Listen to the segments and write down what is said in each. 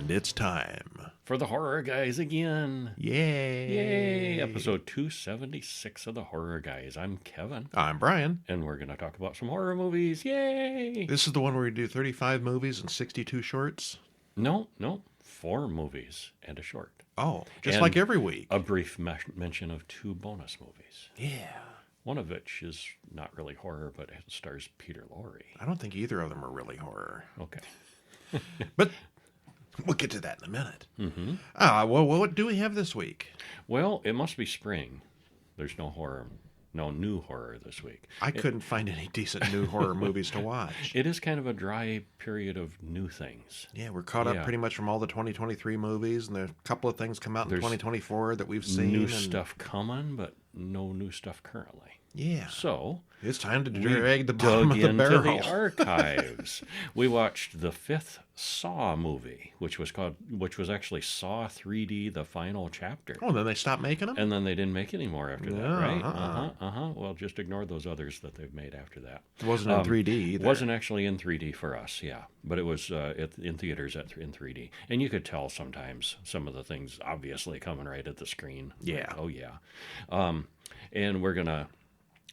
And it's time for the Horror Guys again. Yay! Yay! Episode 276 of the Horror Guys. I'm Kevin. I'm Brian. And we're going to talk about some horror movies. Yay! This is the one where we do 35 movies and 62 shorts? No. 4 movies and a short. Oh, just and like every week. A brief mention of 2 bonus movies. Yeah. One of which is not really horror, but it stars Peter Lorre. I don't think either of them are really horror. Okay. But we'll get to that in a minute. Mm-hmm. Well, what do we have this week? Well, it must be spring. There's no new horror this week. I couldn't find any decent new horror movies to watch. It is kind of a dry period of new things. Yeah, we're caught up pretty much from all the 2023 movies, and there's a couple of things come out in 2024 that we've seen. New stuff coming, but no new stuff currently. Yeah. So it's time to drag the bottom of the barrel. Into the archives. We watched the 5th Saw movie, which was actually Saw 3D: The Final Chapter. Oh, and then they stopped making them? And then they didn't make any more after that, right? Well, just ignore those others that they've made after that. It wasn't in 3D either. It wasn't actually in 3D for us, yeah. But it was in theaters in 3D. And you could tell sometimes some of the things obviously coming right at the screen. Yeah. Like, oh, yeah. And we're going to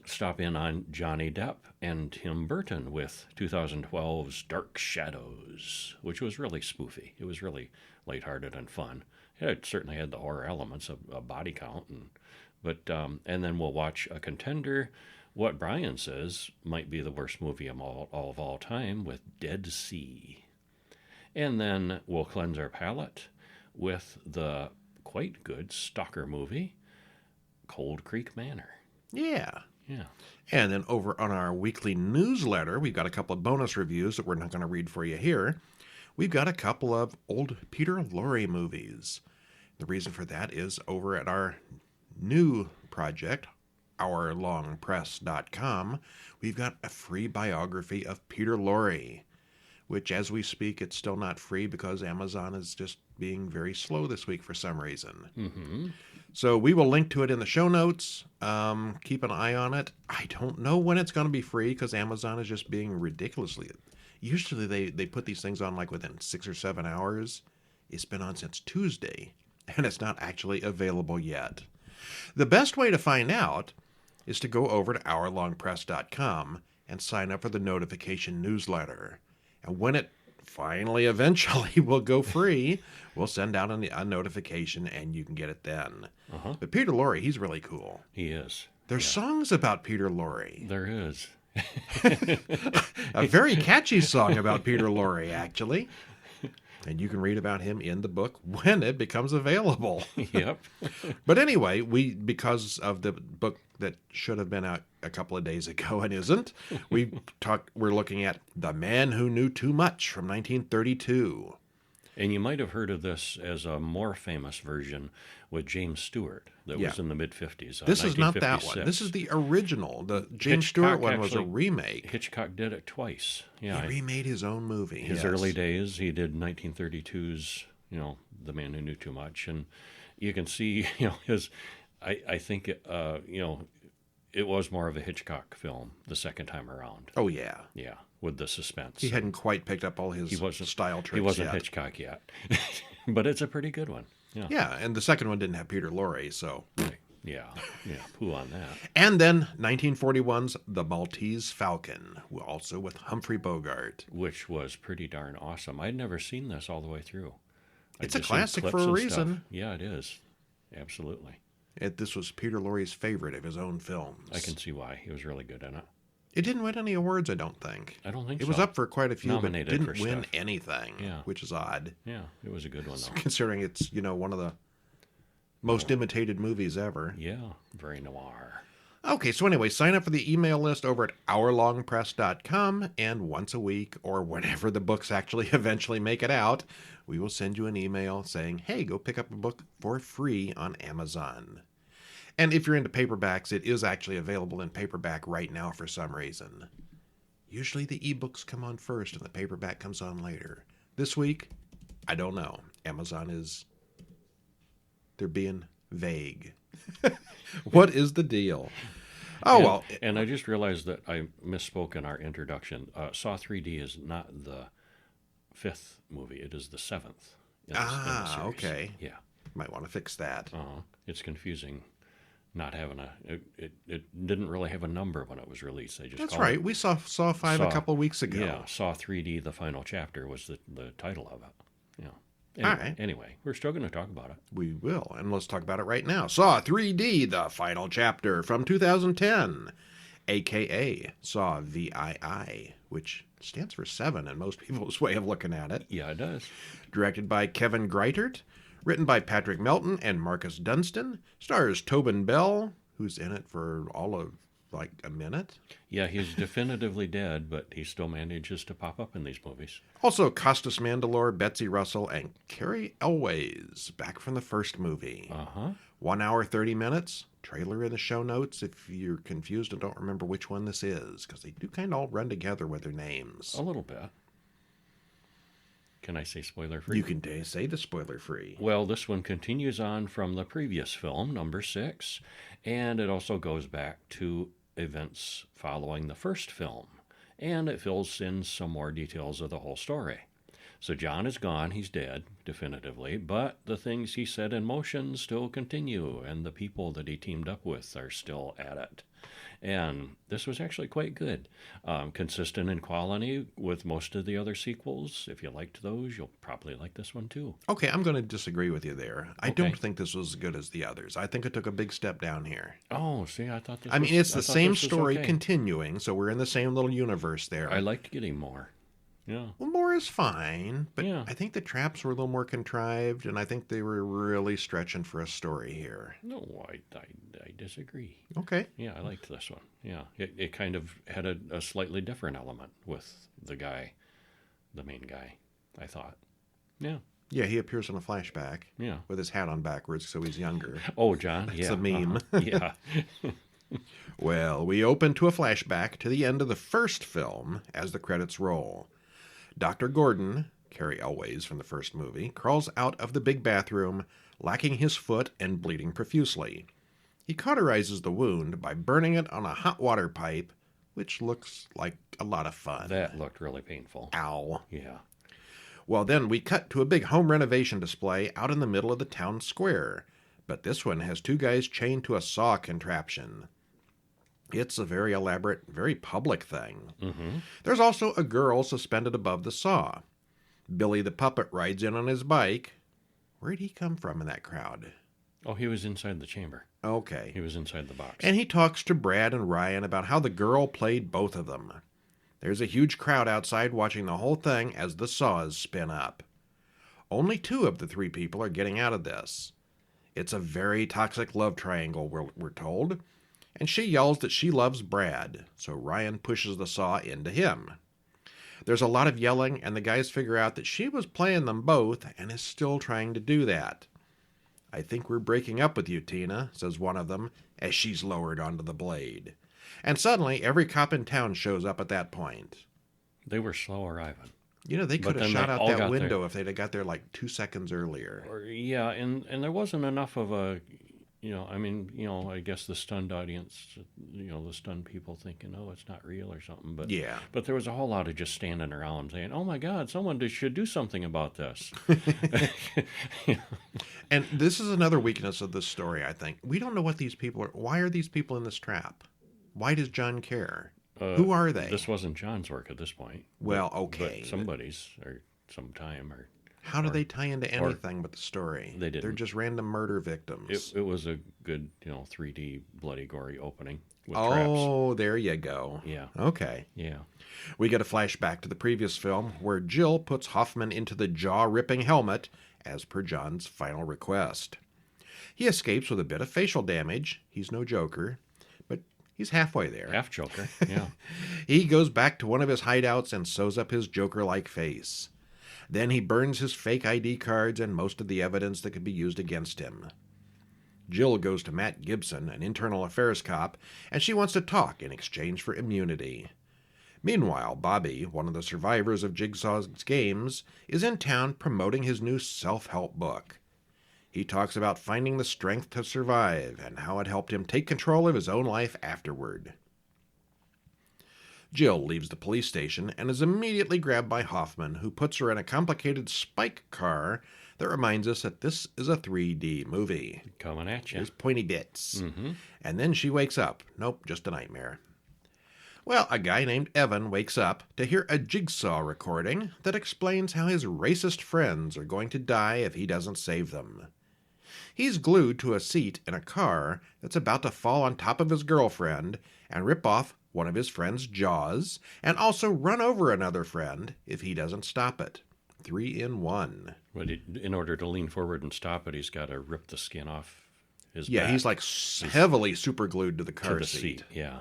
stop in on Johnny Depp and Tim Burton with 2012's Dark Shadows, which was really spoofy. It was really lighthearted and fun. It certainly had the horror elements of a body count, and then we'll watch a contender, what Brian says might be the worst movie of all time, with Dead Sea. And then we'll cleanse our palate with the quite good stalker movie, Cold Creek Manor. Yeah. Yeah. And then over on our weekly newsletter, we've got a couple of bonus reviews that we're not going to read for you here. We've got a couple of old Peter Lorre movies. The reason for that is over at our new project, hourlongpress.com, we've got a free biography of Peter Lorre, which as we speak, it's still not free because Amazon is just being very slow this week for some reason. Mm-hmm. So we will link to it in the show notes. Keep an eye on it. I don't know when it's going to be free because Amazon is just being ridiculously... Usually they put these things on like within 6 or 7 hours. It's been on since Tuesday, and it's not actually available yet. The best way to find out is to go over to hourlongpress.com and sign up for the notification newsletter. And when it finally eventually will go free, we'll send out a notification and you can get it then. Uh-huh. But Peter Lorre, he's really cool. He is. There's songs about Peter Lorre. There is. A very catchy song about Peter Lorre, actually. And you can read about him in the book when it becomes available. Yep. But anyway, because of the book that should have been out a couple of days ago and isn't, we're looking at The Man Who Knew Too Much from 1932. And you might have heard of this as a more famous version with James Stewart that was in the mid-50s. This is not that one. This is the original. The James Stewart one was a remake. Hitchcock did it twice. Yeah, he remade his own movie. His early days, he did 1932's, The Man Who Knew Too Much. And you can see, I think, it was more of a Hitchcock film the second time around. Oh, yeah. Yeah, with the suspense. He hadn't quite picked up all his style tricks yet. He wasn't Hitchcock yet. But it's a pretty good one. Yeah, and the second one didn't have Peter Lorre, so... Right. Yeah, poo on that. And then 1941's The Maltese Falcon, also with Humphrey Bogart. Which was pretty darn awesome. I'd never seen this all the way through. It's a classic for a reason. Stuff. Yeah, it is. Absolutely. This was Peter Lorre's favorite of his own films. I can see why. He was really good in it. It didn't win any awards, I don't think. I don't think so. It was up for quite a few, Nominated but didn't for win stuff. anything, which is odd. Yeah, it was a good one, though. Considering it's, one of the most imitated movies ever. Yeah, very noir. Okay, so anyway, sign up for the email list over at hourlongpress.com, and once a week, or whenever the books actually eventually make it out, we will send you an email saying, hey, go pick up a book for free on Amazon. And if you're into paperbacks, it is actually available in paperback right now for some reason. Usually the ebooks come on first and the paperback comes on later. This week, I don't know. Amazon they're being vague. What is the deal? Well. And I just realized that I misspoke in our introduction. Saw 3D is not the 5th movie. It is the 7th. in the series. Okay. Yeah. Might want to fix that. It's confusing not having it didn't really have a number when it was released. They just That's called right. It, We saw 5 a couple weeks ago. Yeah, Saw 3D, the final chapter was the title of it. Yeah. Anyway, we're still going to talk about it. We will, and let's talk about it right now. Saw 3D, the final chapter from 2010, a.k.a. Saw VII, which stands for 7 in most people's way of looking at it. Yeah, it does. Directed by Kevin Greitert, written by Patrick Melton and Marcus Dunstan, stars Tobin Bell, who's in it for all of like a minute. Yeah, he's definitively dead, but he still manages to pop up in these movies. Also, Costas Mandylor, Betsy Russell, and Carrie Elways, back from the first movie. 1 hour, 30 minutes. Trailer in the show notes if you're confused and don't remember which one this is, because they do kind of all run together with their names. A little bit. Can I say spoiler-free? You can say the spoiler-free. Well, this one continues on from the previous film, number 6, and it also goes back to events following the first film, and it fills in some more details of the whole story. So John is gone, he's dead, definitively, but the things he set in motion still continue, and the people that he teamed up with are still at it. And this was actually quite good. Consistent in quality with most of the other sequels. If you liked those, you'll probably like this one too. Okay, I'm going to disagree with you there. I don't think this was as good as the others. I think it took a big step down here. Oh, see, I thought this I mean, it's the same story okay. continuing, so we're in the same little universe there. I liked getting more. Yeah. Well, more is fine, but Yeah. I think the traps were a little more contrived, and I think they were really stretching for a story here. No, I disagree. Okay. Yeah, I liked this one. Yeah, it kind of had a slightly different element with the main guy, I thought. Yeah. Yeah, he appears in a flashback. Yeah. With his hat on backwards, so he's younger. Oh, John, It's a meme. Yeah. Well, we open to a flashback to the end of the first film as the credits roll. Dr. Gordon, Carrie Elways from the first movie, crawls out of the big bathroom, lacking his foot and bleeding profusely. He cauterizes the wound by burning it on a hot water pipe, which looks like a lot of fun. That looked really painful. Ow. Yeah. Well, then we cut to a big home renovation display out in the middle of the town square, but this one has 2 guys chained to a saw contraption. It's a very elaborate, very public thing. Mm-hmm. There's also a girl suspended above the saw. Billy the puppet rides in on his bike. Where'd he come from in that crowd? Oh, he was inside the chamber. Okay. He was inside the box. And he talks to Brad and Ryan about how the girl played both of them. There's a huge crowd outside watching the whole thing as the saws spin up. Only 2 of the 3 people are getting out of this. It's a very toxic love triangle, we're told. And she yells that she loves Brad, so Ryan pushes the saw into him. There's a lot of yelling, and the guys figure out that she was playing them both and is still trying to do that. I think we're breaking up with you, Tina, says one of them, as she's lowered onto the blade. And suddenly, every cop in town shows up at that point. They were slow arriving. You know, they could have then shot they out all that got window there. if they'd have got there like 2 seconds earlier. Yeah, and there wasn't enough of a, I guess the stunned audience, the stunned people thinking, oh, it's not real or something. But Yeah. But there was a whole lot of just standing around saying, oh, my God, someone should do something about this. And this is another weakness of this story, I think. We don't know what these people are. Why are these people in this trap? Why does John care? Who are they? This wasn't John's work at this point. Well, okay. But somebody's, or sometime, or... How do they tie into anything but the story? They didn't. They're just random murder victims. It was a good, 3D bloody gory opening with Oh, traps. there you go. Yeah. Okay. Yeah. We get a flashback to the previous film where Jill puts Hoffman into the jaw-ripping helmet as per John's final request. He escapes with a bit of facial damage. He's no Joker, but he's halfway there. Half Joker, yeah. He goes back to one of his hideouts and sews up his Joker-like face. Then he burns his fake ID cards and most of the evidence that could be used against him. Jill goes to Matt Gibson, an internal affairs cop, and she wants to talk in exchange for immunity. Meanwhile, Bobby, one of the survivors of Jigsaw's games, is in town promoting his new self-help book. He talks about finding the strength to survive and how it helped him take control of his own life afterward. Jill leaves the police station and is immediately grabbed by Hoffman, who puts her in a complicated spike car that reminds us that this is a 3D movie. Coming at you. There's pointy bits. Mm-hmm. And then she wakes up. Nope, just a nightmare. Well, a guy named Evan wakes up to hear a jigsaw recording that explains how his racist friends are going to die if he doesn't save them. He's glued to a seat in a car that's about to fall on top of his girlfriend and rip off one of his friend's jaws, and also run over another friend if he doesn't stop it. 3 in 1. But in order to lean forward and stop it, he's got to rip the skin off his Yeah, back. he's like heavily super glued to the car to the seat. Yeah.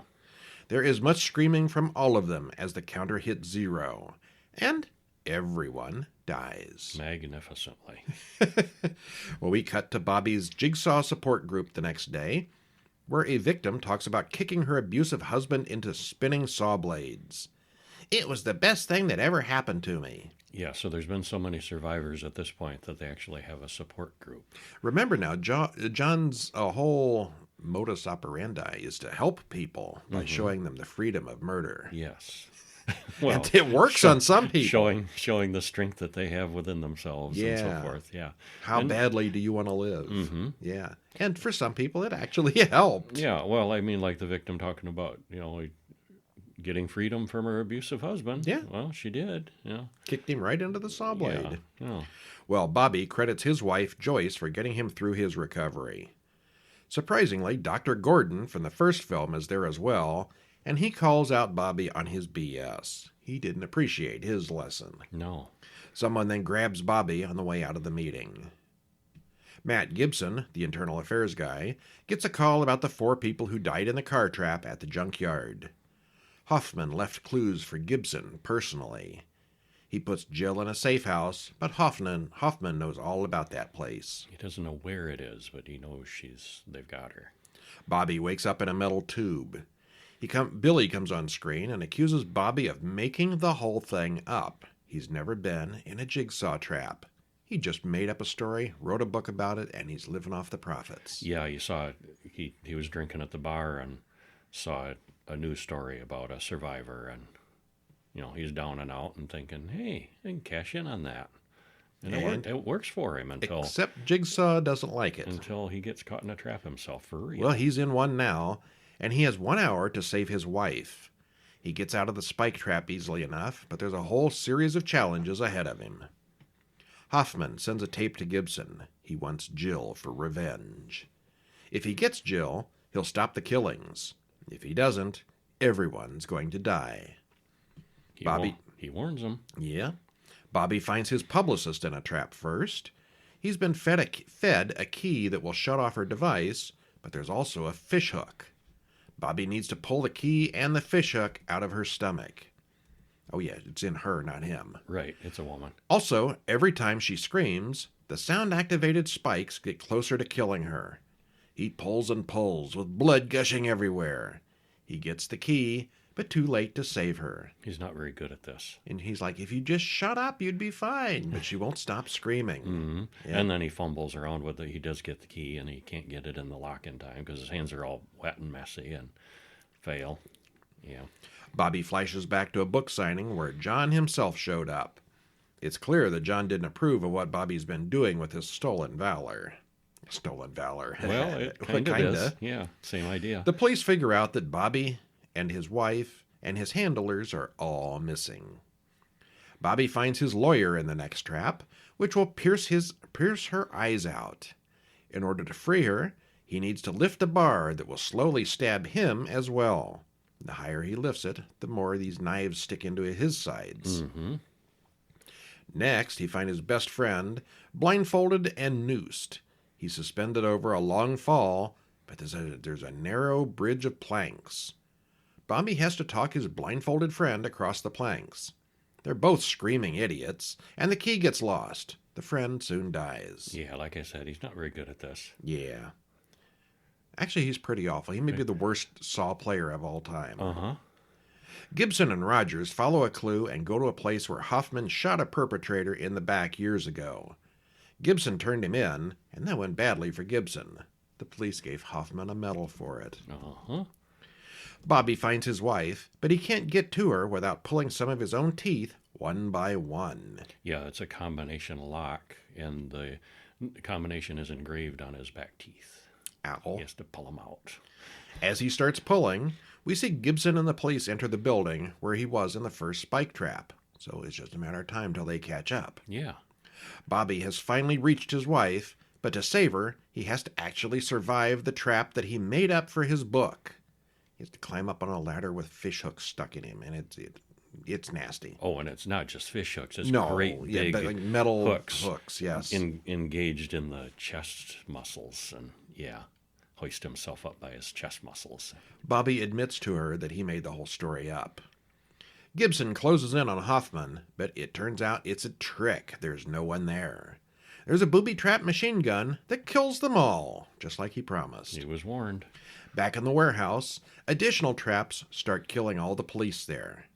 There is much screaming from all of them as the counter hits 0. And everyone dies. Magnificently. Well, we cut to Bobby's jigsaw support group the next day, where a victim talks about kicking her abusive husband into spinning saw blades. It was the best thing that ever happened to me. Yeah, so there's been so many survivors at this point that they actually have a support group. Remember now, John's whole modus operandi is to help people by showing them the freedom of murder. Yes. Well, and it works on some people. Showing the strength that they have within themselves and so forth. Yeah. How badly do you want to live? Mm-hmm. Yeah. And for some people, it actually helped. Yeah. Well, I mean, like the victim talking about, getting freedom from her abusive husband. Yeah. Well, she did. Yeah. Kicked him right into the saw blade. Yeah. Well, Bobby credits his wife, Joyce, for getting him through his recovery. Surprisingly, Dr. Gordon from the first film is there as well, and he calls out Bobby on his BS. He didn't appreciate his lesson. No. Someone then grabs Bobby on the way out of the meeting. Matt Gibson, the internal affairs guy, gets a call about the 4 people who died in the car trap at the junkyard. Hoffman left clues for Gibson personally. He puts Jill in a safe house, but Hoffman knows all about that place. He doesn't know where it is, but he knows they've got her. Bobby wakes up in a metal tube. Billy comes on screen and accuses Bobby of making the whole thing up. He's never been in a jigsaw trap. He just made up a story, wrote a book about it, and he's living off the profits. Yeah, you saw it. He was drinking at the bar and saw a news story about a survivor, and he's down and out and thinking, hey, I can cash in on that. And it works for him except Jigsaw doesn't like it. Until he gets caught in a trap himself for real. Well, he's in one now, and he has 1 hour to save his wife. He gets out of the spike trap easily enough, but there's a whole series of challenges ahead of him. Hoffman sends a tape to Gibson. He wants Jill for revenge. If he gets Jill, he'll stop the killings. If he doesn't, everyone's going to die. He warns him. Yeah. Bobby finds his publicist in a trap first. He's been fed a key that will shut off her device, but there's also a fishhook. Bobby needs to pull the key and the fishhook out of her stomach. Oh yeah, it's in her, not him. Right, it's a woman. Also, every time she screams, the sound-activated spikes get closer to killing her. He pulls and pulls, with blood gushing everywhere. He gets the key, but too late to save her. He's not very good at this. And he's like, if you just shut up, you'd be fine. But she won't stop screaming. Mm-hmm. Yeah. And then he fumbles around with it. He does get the key, and he can't get it in the lock in time because his hands are all wet and messy and fail. Yeah. Bobby flashes back to a book signing where John himself showed up. It's clear that John didn't approve of what Bobby's been doing with his stolen valor. Stolen valor. Well, it kind of is. Yeah, same idea. The police figure out that Bobby and his wife and his handlers are all missing. Bobby finds his lawyer in the next trap, which will pierce her eyes out. In order to free her, he needs to lift a bar that will slowly stab him as well. The higher he lifts it, the more these knives stick into his sides. Mm-hmm. Next, he finds his best friend blindfolded and noosed. He's suspended over a long fall, but there's a narrow bridge of planks. Bobby has to talk his blindfolded friend across the planks. They're both screaming idiots, and the key gets lost. The friend soon dies. Yeah, like I said, he's not very good at this. Yeah. Actually, he's pretty awful. He may be the worst Saw player of all time. Uh-huh. Gibson and Rogers follow a clue and go to a place where Hoffman shot a perpetrator in the back years ago. Gibson turned him in, and that went badly for Gibson. The police gave Hoffman a medal for it. Uh-huh. Bobby finds his wife, but he can't get to her without pulling some of his own teeth one by one. Yeah, it's a combination lock, and the combination is engraved on his back teeth. Ow. He has to pull them out. As he starts pulling, we see Gibson and the police enter the building where he was in the first spike trap. So it's just a matter of time till they catch up. Yeah. Bobby has finally reached his wife, but to save her, he has to actually survive the trap that he made up for his book. He has to climb up on a ladder with fish hooks stuck in him, and it's nasty. Oh, and it's not just fish hooks. It's No, great big like metal hooks, yes. Engaged in the chest muscles, and hoist himself up by his chest muscles. Bobby admits to her that he made the whole story up. Gibson closes in on Hoffman, but it turns out it's a trick. There's no one there. There's a booby-trap machine gun that kills them all, just like he promised. He was warned. Back in the warehouse, additional traps start killing all the police there.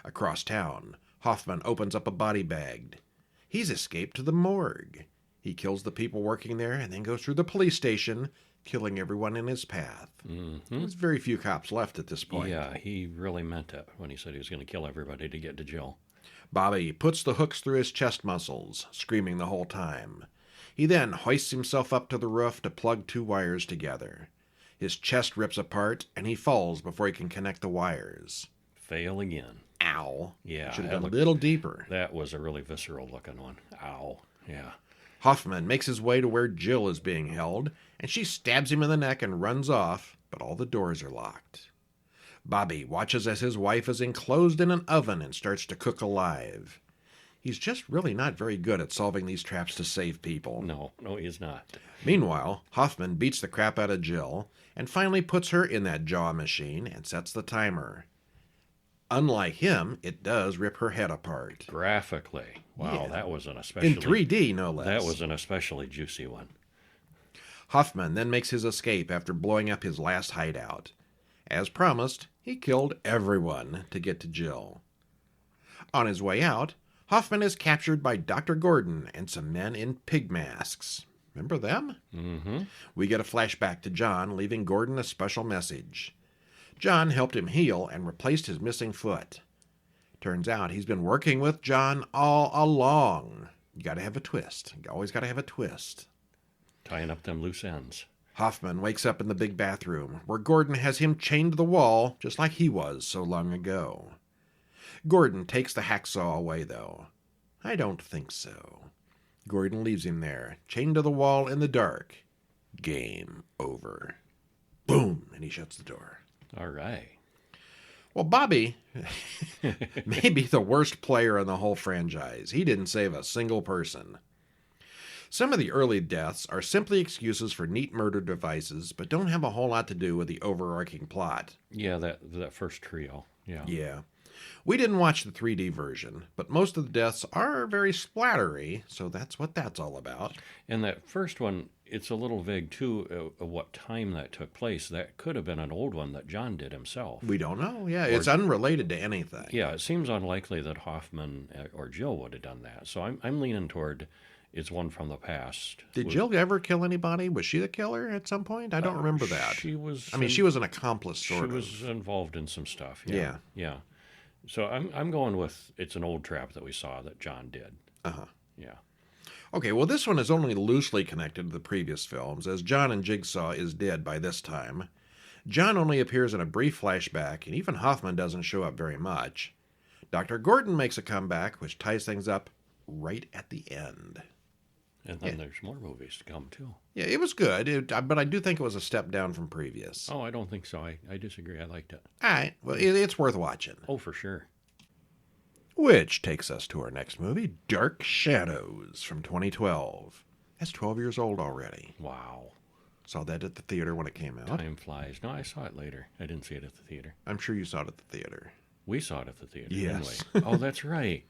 Across town, Hoffman opens up a body bag. He's escaped to the morgue. He kills the people working there and then goes through the police station, killing everyone in his path. Mm-hmm. There's very few cops left at this point. Yeah, he really meant it when he said he was going to kill everybody to get to Jill. Bobby puts the hooks through his chest muscles, screaming the whole time. He then hoists himself up to the roof to plug two wires together. His chest rips apart, and he falls before he can connect the wires. Fail again. Ow. Yeah. Should have been a little deeper. That was a really visceral looking one. Ow. Yeah. Hoffman makes his way to where Jill is being held, and she stabs him in the neck and runs off, but all the doors are locked. Bobby watches as his wife is enclosed in an oven and starts to cook alive. He's just really not very good at solving these traps to save people. No, he's not. Meanwhile, Hoffman beats the crap out of Jill and finally puts her in that jaw machine and sets the timer. Unlike him, it does rip her head apart. Graphically. Wow, Yeah. that was an especially... In 3D, no less. That was an especially juicy one. Hoffman then makes his escape after blowing up his last hideout. As promised, he killed everyone to get to Jill. On his way out, Hoffman is captured by Dr. Gordon and some men in pig masks. Remember them? Mm-hmm. We get a flashback to John leaving Gordon a special message. John helped him heal and replaced his missing foot. Turns out he's been working with John all along. You gotta have a twist. You always gotta have a twist. Tying up them loose ends. Hoffman wakes up in the big bathroom, where Gordon has him chained to the wall, just like he was so long ago. Gordon takes the hacksaw away, though. I don't think so. Gordon leaves him there, chained to the wall in the dark. Game over. Boom, and he shuts the door. All right. Well, Bobby may be the worst player in the whole franchise. He didn't save a single person. Some of the early deaths are simply excuses for neat murder devices, but don't have a whole lot to do with the overarching plot. Yeah, that first trio. Yeah. Yeah. We didn't watch the 3D version, but most of the deaths are very splattery, so that's what that's all about. And that first one, it's a little vague, too, of what time that took place. That could have been an old one that John did himself. We don't know. Yeah, it's unrelated to anything. Yeah, it seems unlikely that Hoffman or Jill would have done that. So I'm leaning toward it's one from the past. Did Jill ever kill anybody? Was she the killer at some point? I don't remember that. She was. She was an accomplice, sort of. She was involved in some stuff. Yeah. Yeah. So I'm going with it's an old trap that we saw that John did. Uh-huh. Yeah. Okay, well, this one is only loosely connected to the previous films, as John and Jigsaw is dead by this time. John only appears in a brief flashback, and even Hoffman doesn't show up very much. Dr. Gordon makes a comeback, which ties things up right at the end. And then there's more movies to come, too. Yeah, it was good, but I do think it was a step down from previous. Oh, I don't think so. I disagree. I liked it. All right, well, it's worth watching. Oh, for sure. Which takes us to our next movie, Dark Shadows from 2012. That's 12 years old already. Wow. Saw that at the theater when it came out. Time flies. No, I saw it later. I didn't see it at the theater. I'm sure you saw it at the theater. We saw it at the theater. Yes. Anyway. Oh, that's right.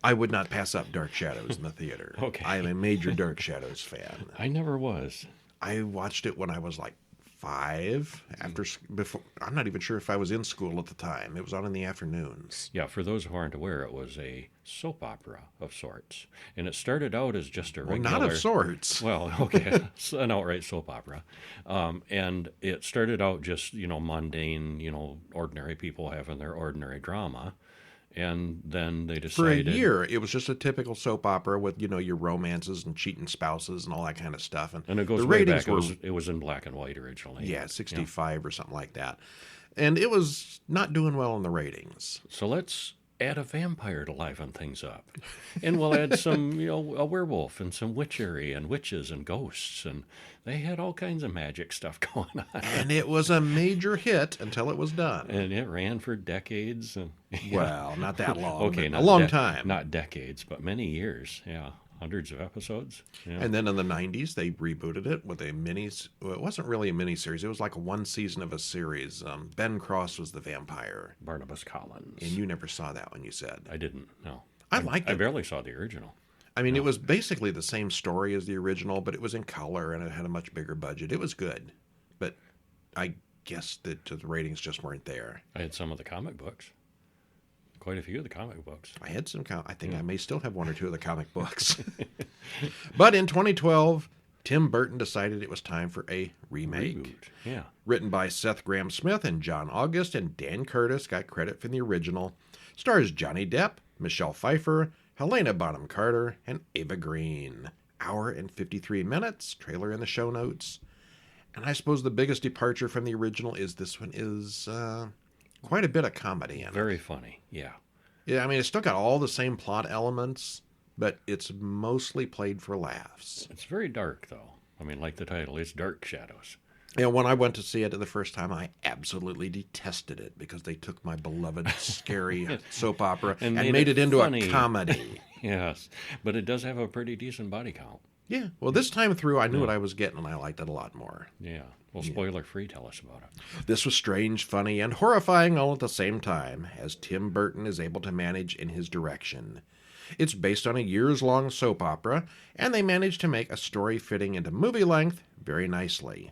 I would not pass up Dark Shadows in the theater. Okay. I am a major Dark Shadows fan. I never was. I watched it when I was like 5. Before. I'm not even sure if I was in school at the time. It was on in the afternoons. Yeah, for those who aren't aware, it was a soap opera of sorts. And it started out as just a regular... Well, not of sorts. Well, okay, an outright soap opera. And it started out just, mundane, ordinary people having their ordinary drama. And then they For a decided... year, it was just a typical soap opera with, your romances and cheating spouses and all that kind of stuff. And it goes the way ratings back. It was in black and white originally. Yeah, 65 or something like that. And it was not doing well in the ratings. So let's add a vampire to liven things up. And we'll add some, a werewolf and some witchery and witches and ghosts. And they had all kinds of magic stuff going on. And it was a major hit until it was done. And it ran for decades. And, Well, not that long. Okay, a long time. Not decades, but many years. Yeah, hundreds of episodes. Yeah. And then in the 90s, they rebooted it with a well, it wasn't really a mini-series. It was like one season of a series. Ben Cross was the vampire. Barnabas Collins. And you never saw that one, you said. I didn't, no. I liked it. I barely saw the original. I mean, It was basically the same story as the original, but it was in color and it had a much bigger budget. It was good, but I guess that the ratings just weren't there. I had some of the comic books. Quite a few of the comic books. I had some. I think I may still have one or two of the comic books. But in 2012, Tim Burton decided it was time for a remake. Reboot. Yeah. Written by Seth Grahame-Smith and John August, and Dan Curtis got credit for the original. Stars Johnny Depp, Michelle Pfeiffer, Helena Bonham Carter, and Ava Green. Hour and 53 minutes. Trailer in the show notes. And I suppose the biggest departure from the original is this one is quite a bit of comedy in it. Very funny, yeah. Yeah, I mean, it's still got all the same plot elements, but it's mostly played for laughs. It's very dark, though. I mean, like the title, it's Dark Shadows. And when I went to see it the first time, I absolutely detested it because they took my beloved scary soap opera and made it into funny. A comedy. Yes, but it does have a pretty decent body count. Yeah, well, this time through, I knew what I was getting, and I liked it a lot more. Yeah. Well, spoiler-free, tell us about it. This was strange, funny, and horrifying all at the same time, as Tim Burton is able to manage in his direction. It's based on a years-long soap opera, and they managed to make a story fitting into movie length very nicely.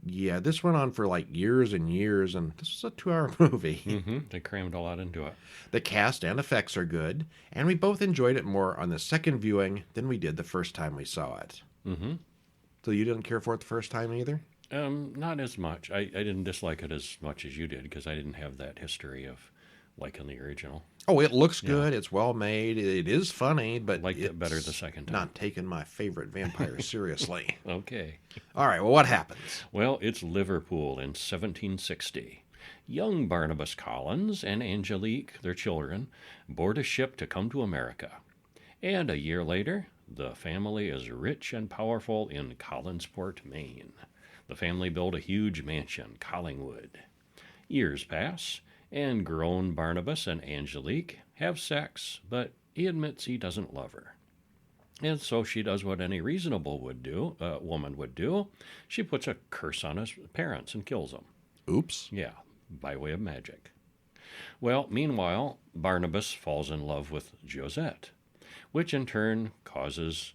Yeah, this went on for like years and years, and this was a 2-hour movie. Mm-hmm. They crammed a lot into it. The cast and effects are good, and we both enjoyed it more on the second viewing than we did the first time we saw it. Mm-hmm. So you didn't care for it the first time either? Not as much. I didn't dislike it as much as you did because I didn't have that history of liking the original. Oh, it looks good. It's well made. It is funny, but liked it better the second time. Not taking my favorite vampire seriously. Okay. All right, well, what happens? Well, it's Liverpool in 1760. Young Barnabas Collins and Angelique, their children, board a ship to come to America. And a year later, the family is rich and powerful in Collinsport, Maine. The family built a huge mansion, Collingwood. Years pass, and grown Barnabas and Angelique have sex, but he admits he doesn't love her. And so she does what any reasonable woman would do. She puts a curse on his parents and kills them. Oops. Yeah, by way of magic. Well, meanwhile, Barnabas falls in love with Josette, which in turn causes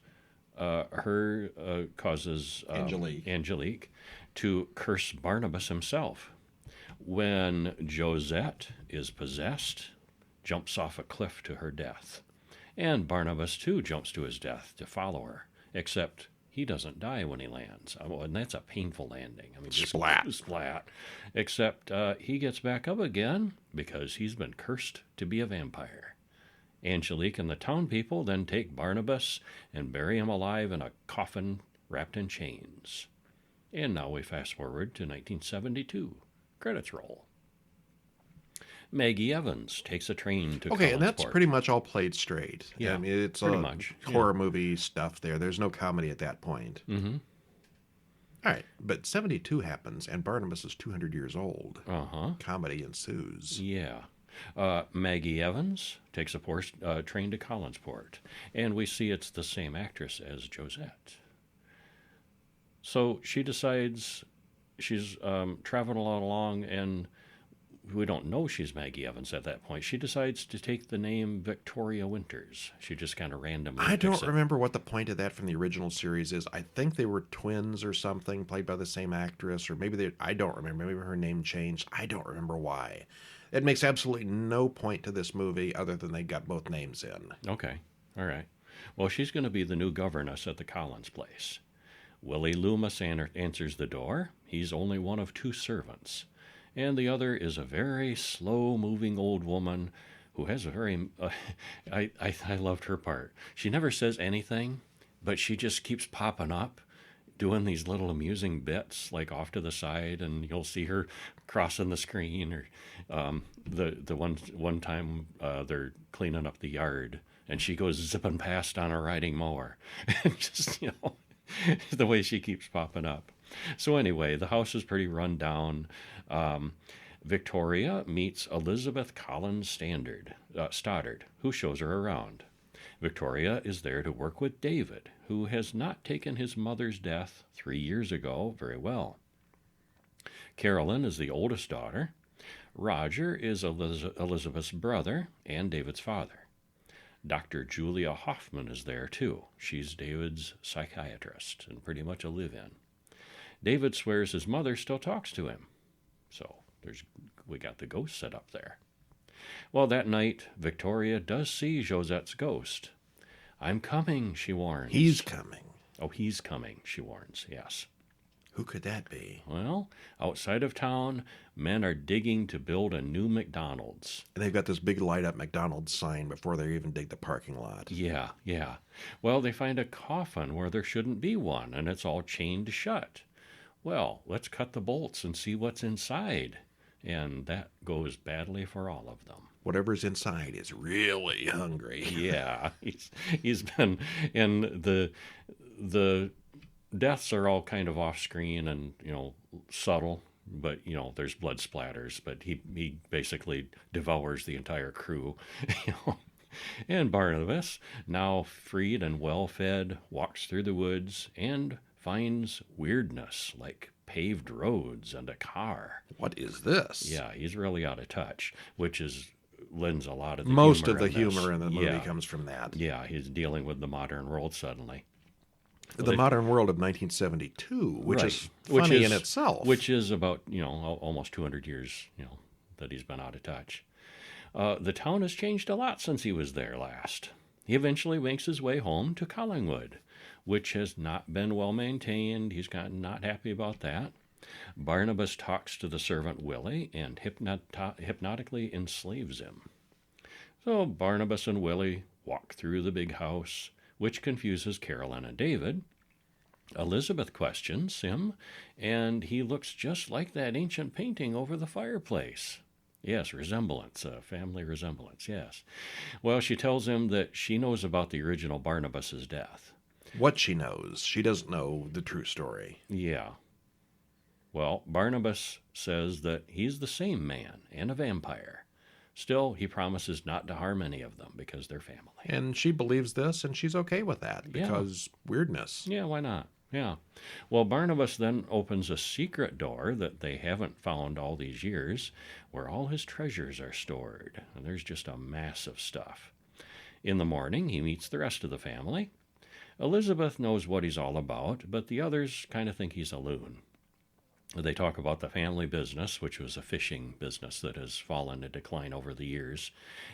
Angelique to curse Barnabas himself. When Josette is possessed, jumps off a cliff to her death. And Barnabas, too, jumps to his death to follow her, except he doesn't die when he lands. And that's a painful landing. I mean, splat. Splat. Except he gets back up again because he's been cursed to be a vampire. Angelique and the town people then take Barnabas and bury him alive in a coffin wrapped in chains. And now we fast forward to 1972. Credits roll. Maggie Evans takes a train to Okay, and that's Collinsport. pretty much all played straight. Yeah, I mean, it's pretty much. horror movie stuff there. There's no comedy at that point. Mm-hmm. All right, but 72 happens, and Barnabas is 200 years old. Uh-huh. Comedy ensues. Yeah. Maggie Evans takes a train to Collinsport, and we see it's the same actress as Josette. So she decides she's traveling along, and we don't know she's Maggie Evans at that point. She decides to take the name Victoria Winters. She just kind of randomly I don't picks it. remember what the point of that from the original series is. I think they were twins or something, played by the same actress, or maybe I don't remember. Maybe her name changed. I don't remember why. It makes absolutely no point to this movie other than they got both names in. Okay. All right. Well, she's going to be the new governess at the Collins place. Willie Loomis answers the door. He's only one of two servants. And the other is a very slow-moving old woman who has a very, I loved her part. She never says anything, but she just keeps popping up, doing these little amusing bits, like off to the side, and you'll see her crossing the screen. Or the one time they're cleaning up the yard, and she goes zipping past on a riding mower, and just the way she keeps popping up. So anyway, the house is pretty run down. Victoria meets Elizabeth Collins Stoddard, who shows her around. Victoria is there to work with David, who has not taken his mother's death 3 years ago very well. Carolyn is the oldest daughter. Roger is Elizabeth's brother and David's father. Dr. Julia Hoffman is there, too. She's David's psychiatrist and pretty much a live-in. David swears his mother still talks to him. So we got the ghost set up there. Well, that night, Victoria does see Josette's ghost. I'm coming, she warns. He's coming. Oh, he's coming, she warns, yes. Who could that be? Well, outside of town, men are digging to build a new McDonald's. And they've got this big light-up McDonald's sign before they even dig the parking lot. Yeah. Well, they find a coffin where there shouldn't be one, and it's all chained shut. Well, let's cut the bolts and see what's inside. And that goes badly for all of them. Whatever's inside is really hungry. Yeah, he's been, and the deaths are all kind of off screen and subtle, but there's blood splatters. But he basically devours the entire crew. And Barnabas, now freed and well fed, walks through the woods and finds weirdness like paved roads and a car. What is this? Yeah, he's really out of touch, which lends a lot of the most of the humor in the movie Yeah. comes from that. Yeah, he's dealing with the modern world suddenly. The modern world of 1972, which Right. is funny in itself. Which is about, almost 200 years, that he's been out of touch. The town has changed a lot since he was there last. He eventually makes his way home to Collingwood, which has not been well maintained. He's not happy about that. Barnabas talks to the servant Willie and hypnotically enslaves him. So Barnabas and Willie walk through the big house, which confuses Carolyn and David. Elizabeth questions him, and he looks just like that ancient painting over the fireplace. Yes, resemblance, family resemblance, yes. Well, she tells him that she knows about the original Barnabas's death. What she knows. She doesn't know the true story. Yeah. Well, Barnabas says that he's the same man and a vampire. Still, he promises not to harm any of them because they're family. And she believes this, and she's okay with that because weirdness. Yeah, why not? Yeah. Well, Barnabas then opens a secret door that they haven't found all these years, where all his treasures are stored. And there's just a mass of stuff. In the morning, he meets the rest of the family. Elizabeth knows what he's all about, but the others kind of think he's a loon. They talk about the family business, which was a fishing business that has fallen to decline over the years,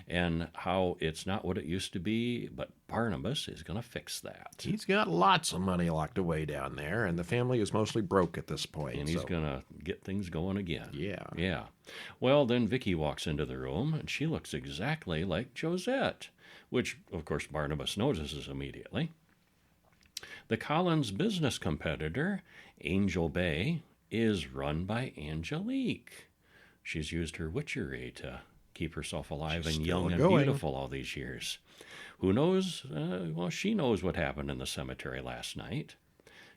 and how it's not what it used to be, but Barnabas is going to fix that. He's got lots of money locked away down there, and the family is mostly broke at this point. And he's going to get things going again. Yeah. Well, then Vicky walks into the room, and she looks exactly like Josette, which, of course, Barnabas notices immediately. The Collins business competitor, Angel Bay, is run by Angelique. She's used her witchery to keep herself alive and young and beautiful all these years. Who knows? She knows what happened in the cemetery last night.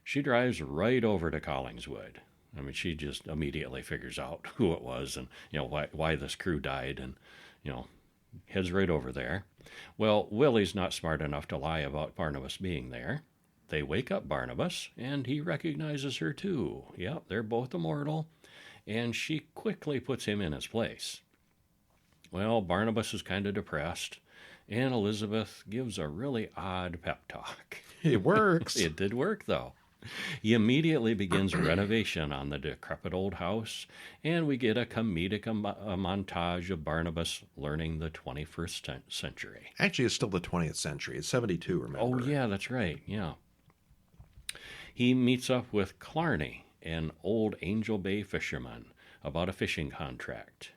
She drives right over to Collingswood. I mean, she just immediately figures out who it was and, why this crew died and, heads right over there. Well, Willie's not smart enough to lie about Barnabas being there. They wake up Barnabas, and he recognizes her too. Yep, they're both immortal, and she quickly puts him in his place. Well, Barnabas is kind of depressed, and Elizabeth gives a really odd pep talk. It works. It did work, though. He immediately begins renovation on the decrepit old house, and we get a comedic montage of Barnabas learning the 21st century. Actually, it's still the 20th century. It's 72, remember? Oh, yeah, that's right, yeah. He meets up with Clarney, an old Angel Bay fisherman, about a fishing contract.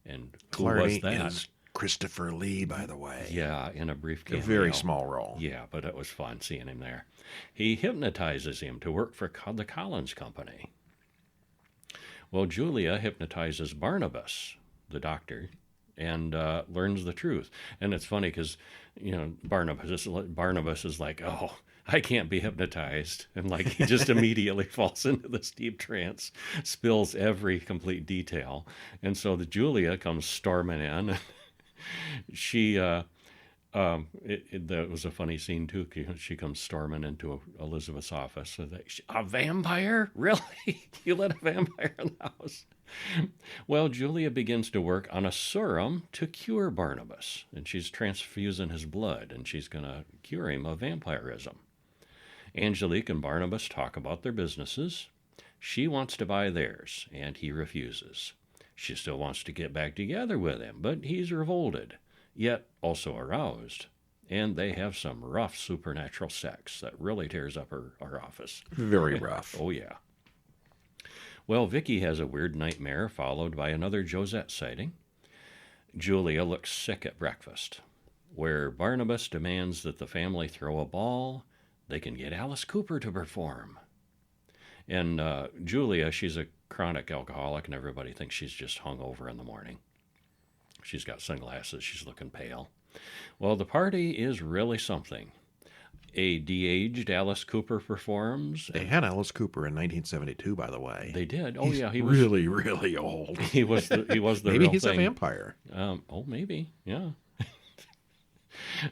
And who was that? Is Christopher Lee, by the way. Yeah, in a brief A cameo. very small role. Yeah, but it was fun seeing him there. He hypnotizes him to work for the Collins Company. Well, Julia hypnotizes Barnabas, the doctor, and learns the truth. And it's funny because, Barnabas is like, oh, I can't be hypnotized. And like he just immediately falls into this deep trance, spills every complete detail. And so the Julia comes storming in. She, that was a funny scene too. She comes storming into Elizabeth's office. So a vampire? Really? You let a vampire in the house? Well, Julia begins to work on a serum to cure Barnabas, and she's transfusing his blood, and she's going to cure him of vampirism. Angelique and Barnabas talk about their businesses. She wants to buy theirs, and he refuses. She still wants to get back together with him, but he's revolted, yet also aroused. And they have some rough supernatural sex that really tears up our office. Very rough. Oh, yeah. Well, Vicky has a weird nightmare followed by another Josette sighting. Julia looks sick at breakfast, where Barnabas demands that the family throw a ball. They can get Alice Cooper to perform. And Julia, she's a chronic alcoholic, and everybody thinks she's just hungover in the morning. She's got sunglasses. She's looking pale. Well, the party is really something. A de-aged Alice Cooper performs. They had Alice Cooper in 1972, by the way. They did. Oh, yeah, he was really, really old. He was the maybe real he's thing. a vampire. Maybe. Yeah.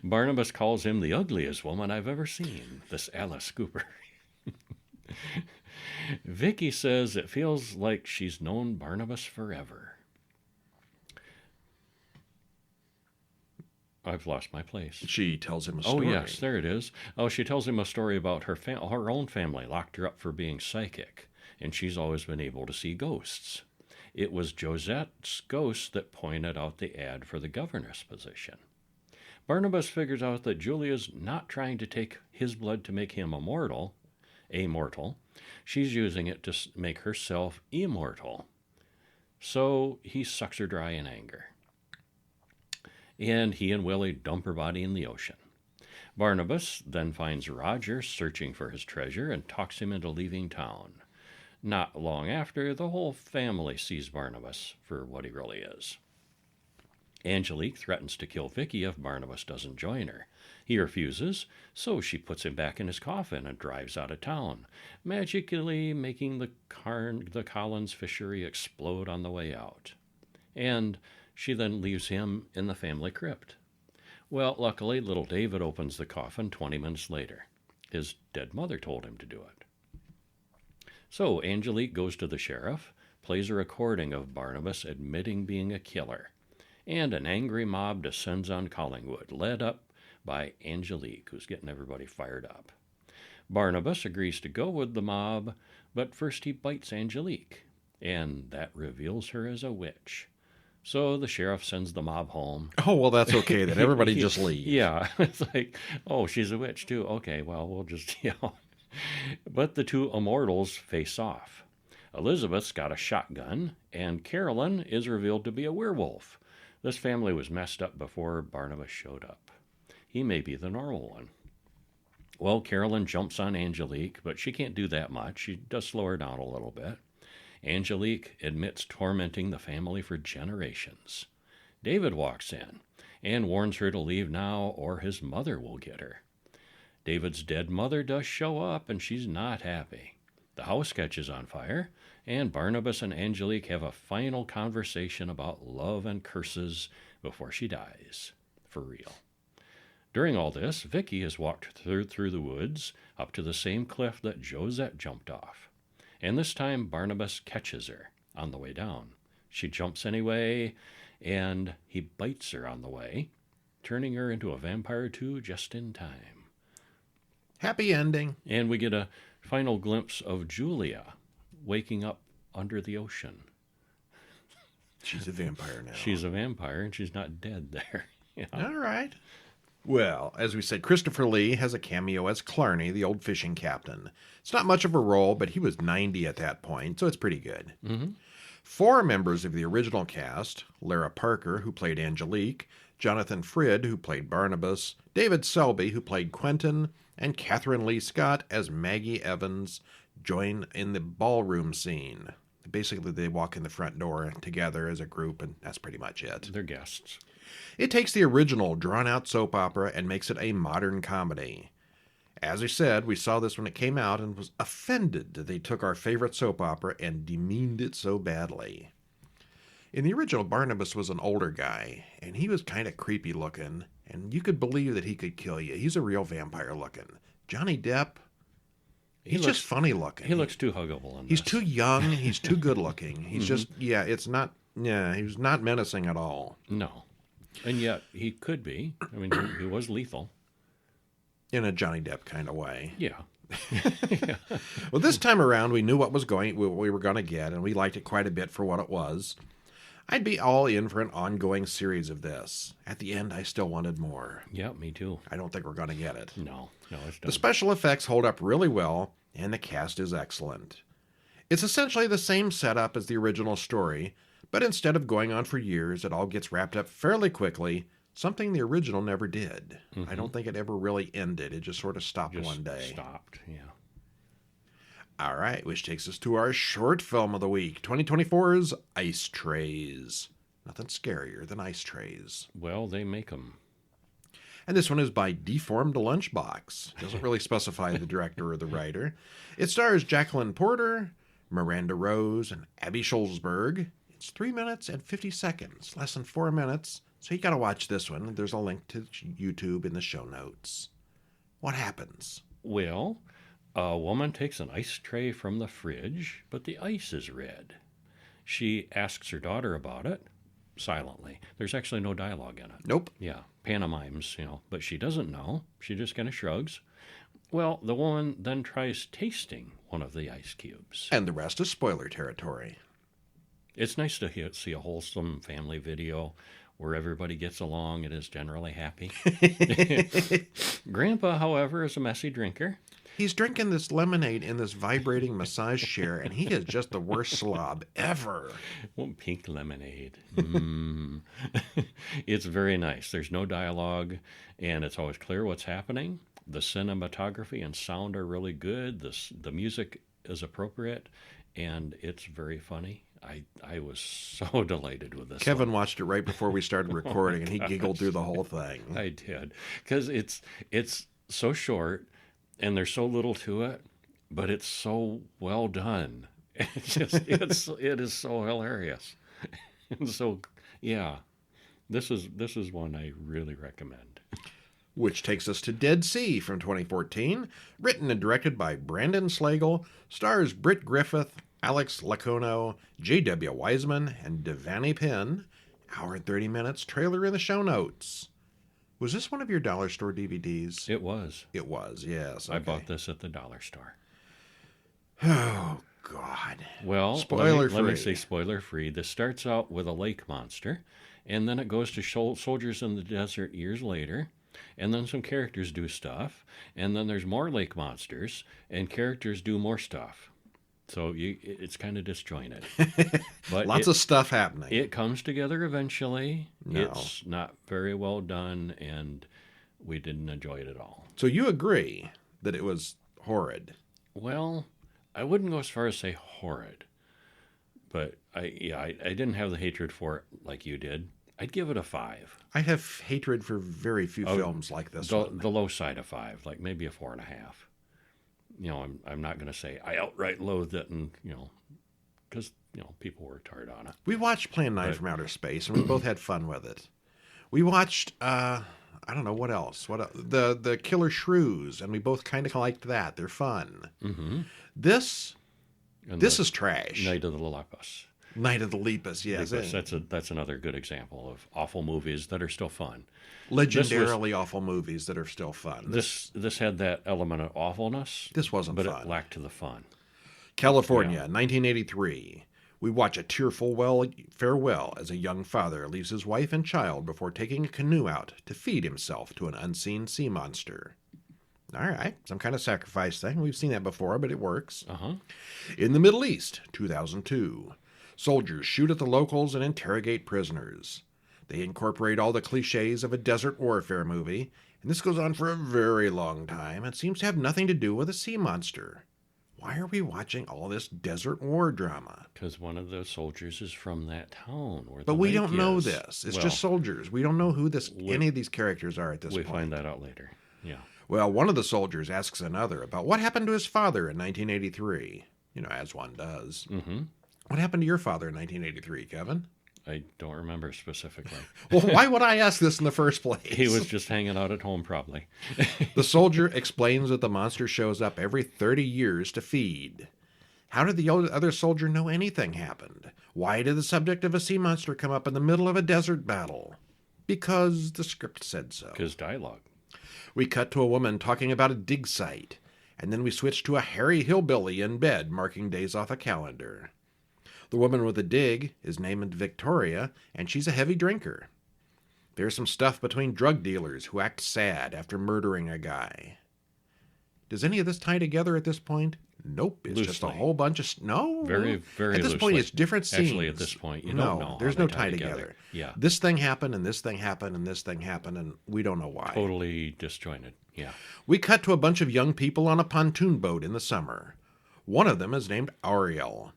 Barnabas calls him the ugliest woman I've ever seen. This Alice Cooper. Vicky says it feels like she's known Barnabas forever. I've lost my place. She tells him a story. Oh, yes, there it is. Oh, she tells him a story about her own family locked her up for being psychic, and she's always been able to see ghosts. It was Josette's ghost that pointed out the ad for the governess position. Barnabas figures out that Julia's not trying to take his blood to make him immortal. She's using it to make herself immortal. So he sucks her dry in anger. And he and Willie dump her body in the ocean. Barnabas then finds Roger searching for his treasure and talks him into leaving town. Not long after, the whole family sees Barnabas for what he really is. Angelique threatens to kill Vicky if Barnabas doesn't join her. He refuses, so she puts him back in his coffin and drives out of town, magically making the Collins fishery explode on the way out. And she then leaves him in the family crypt. Well, luckily, little David opens the coffin 20 minutes later. His dead mother told him to do it. So Angelique goes to the sheriff, plays a recording of Barnabas admitting being a killer, and an angry mob descends on Collingwood, led up by Angelique, who's getting everybody fired up. Barnabas agrees to go with the mob, but first he bites Angelique, and that reveals her as a witch. So the sheriff sends the mob home. Oh, well, that's okay then. Everybody just leaves. Yeah, it's like, oh, she's a witch too. Okay, well, we'll just, But the two immortals face off. Elizabeth's got a shotgun, and Carolyn is revealed to be a werewolf. This family was messed up before Barnabas showed up. He may be the normal one. Well, Carolyn jumps on Angelique, but she can't do that much. She does slow her down a little bit. Angelique admits tormenting the family for generations. David walks in and warns her to leave now or his mother will get her. David's dead mother does show up, and she's not happy. The house catches on fire, and Barnabas and Angelique have a final conversation about love and curses before she dies. For real. During all this, Vicky has walked through the woods up to the same cliff that Josette jumped off. And this time, Barnabas catches her on the way down. She jumps anyway, and he bites her on the way, turning her into a vampire too just in time. Happy ending. And we get a final glimpse of Julia waking up under the ocean. She's a vampire now. She's a vampire, and she's not dead there. All right. Well, as we said, Christopher Lee has a cameo as Clarney, the old fishing captain. It's not much of a role, but he was 90 at that point, so it's pretty good. Mm-hmm. 4 members of the original cast, Lara Parker, who played Angelique, Jonathan Frid, who played Barnabas, David Selby, who played Quentin, and Catherine Lee Scott as Maggie Evans, join in the ballroom scene. Basically, they walk in the front door together as a group, and that's pretty much it. They're guests. It takes the original drawn-out soap opera and makes it a modern comedy. As I said, we saw this when it came out and was offended that they took our favorite soap opera and demeaned it so badly. In the original, Barnabas was an older guy, and he was kind of creepy looking, and you could believe that he could kill you. He's a real vampire looking. Johnny Depp, he's just funny looking. He looks too huggable in He's this. too young. He's too good looking. He's just, he's not menacing at all. No. And yet, he could be. I mean, he was lethal. In a Johnny Depp kind of way. Yeah. Well, this time around, we knew what we were going to get, and we liked it quite a bit for what it was. I'd be all in for an ongoing series of this. At the end, I still wanted more. Yeah, me too. I don't think we're going to get it. No, it's The done. special effects hold up really well, and the cast is excellent. It's essentially the same setup as the original story, but instead of going on for years, it all gets wrapped up fairly quickly, something the original never did. I don't think it ever really ended. It just sort of stopped one day. Stopped, yeah. All right, which takes us to our short film of the week, 2024's Ice Trays. Nothing scarier than ice trays. Well, they make them. And this one is by Deformed Lunchbox. Doesn't really specify the director or the writer. It stars Jacqueline Porter, Miranda Rose, and Abby Schulzberg. It's 3 minutes and 50 seconds, less than 4 minutes. So you got to watch this one. There's a link to YouTube in the show notes. What happens? Well, a woman takes an ice tray from the fridge, but the ice is red. She asks her daughter about it silently. There's actually no dialogue in it. Nope. Yeah, pantomimes, but she doesn't know. She just kind of shrugs. Well, the woman then tries tasting one of the ice cubes. And the rest is spoiler territory. It's nice to see a wholesome family video where everybody gets along and is generally happy. Grandpa, however, is a messy drinker. He's drinking this lemonade in this vibrating massage chair, and he is just the worst slob ever. Well, pink lemonade. It's very nice. There's no dialogue, and it's always clear what's happening. The cinematography and sound are really good. The music is appropriate, and it's very funny. I was so delighted with this. Kevin watched it right before we started recording, and he giggled through the whole thing. I did, because it's so short, and there's so little to it, but it's so well done. It is so hilarious, and so yeah, this is one I really recommend. Which takes us to Dead Sea from 2014, written and directed by Brandon Slagle, stars Britt Griffith, Alex Lacono, J.W. Wiseman, and Devani Penn. Hour and 30 minutes, trailer in the show notes. Was this one of your dollar store DVDs? It was. It was, yes. Okay. I bought this at the dollar store. Oh, God. Well, Spoiler let me free. say spoiler free. This starts out with a lake monster, and then it goes to soldiers in the desert years later, and then some characters do stuff, and then there's more lake monsters, and characters do more stuff. So it's kind of disjointed. But Lots of stuff happening. It comes together eventually. No. It's not very well done, and we didn't enjoy it at all. So you agree that it was horrid? Well, I wouldn't go as far as say horrid, but I didn't have the hatred for it like you did. I'd give it a 5. I have hatred for very few films like this one. The low side of 5, like maybe a 4.5. I'm not going to say I outright loathed it, and because people worked hard on it. We watched Plan 9 from Outer Space, and we both had fun with it. We watched I don't know what else. The Killer Shrews, and we both kind of liked that. They're fun. Mm-hmm. This is trash. Night of the Lepus. Night of the Lepus, yes. That's another good example of awful movies that are still fun. Legendarily awful movies that are still fun. This had that element of awfulness. This wasn't but fun. But it lacked the fun. California, 1983. We watch a tearful farewell as a young father leaves his wife and child before taking a canoe out to feed himself to an unseen sea monster. All right, some kind of sacrifice thing. We've seen that before, but it works. Uh-huh. In the Middle East, 2002. Soldiers shoot at the locals and interrogate prisoners. They incorporate all the cliches of a desert warfare movie, and this goes on for a very long time and seems to have nothing to do with a sea monster. Why are we watching all this desert war drama? Because one of the soldiers is from that town. But we don't know this. It's just soldiers. We don't know who any of these characters are at this point. We find that out later. Yeah. Well, one of the soldiers asks another about what happened to his father in 1983. As one does. Mm-hmm. What happened to your father in 1983, Kevin? I don't remember specifically. Well, why would I ask this in the first place? He was just hanging out at home, probably. The soldier explains that the monster shows up every 30 years to feed. How did the other soldier know anything happened? Why did the subject of a sea monster come up in the middle of a desert battle? Because the script said so. Because dialogue. We cut to a woman talking about a dig site, and then we switch to a hairy hillbilly in bed marking days off a calendar. The woman with the dig is named Victoria, and she's a heavy drinker. There's some stuff between drug dealers who act sad after murdering a guy. Does any of this tie together at this point? Nope. It's just a whole bunch of... No. Very, very At this loosely. point, it's different scenes. Actually, at this point, you don't know. There's no tie together. Yeah. This thing happened, and this thing happened, and this thing happened, and we don't know why. Totally disjointed. Yeah. We cut to a bunch of young people on a pontoon boat in the summer. One of them is named Ariel.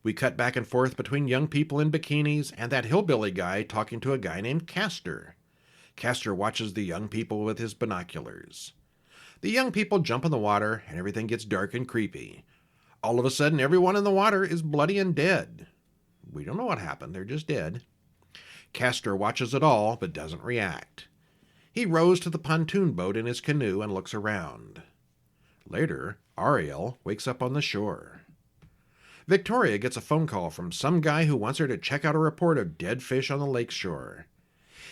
We cut back and forth between young people in bikinis and that hillbilly guy talking to a guy named Castor. Castor watches the young people with his binoculars. The young people jump in the water, and everything gets dark and creepy. All of a sudden, everyone in the water is bloody and dead. We don't know what happened. They're just dead. Castor watches it all, but doesn't react. He rows to the pontoon boat in his canoe and looks around. Later, Ariel wakes up on the shore. Victoria gets a phone call from some guy who wants her to check out a report of dead fish on the lake shore.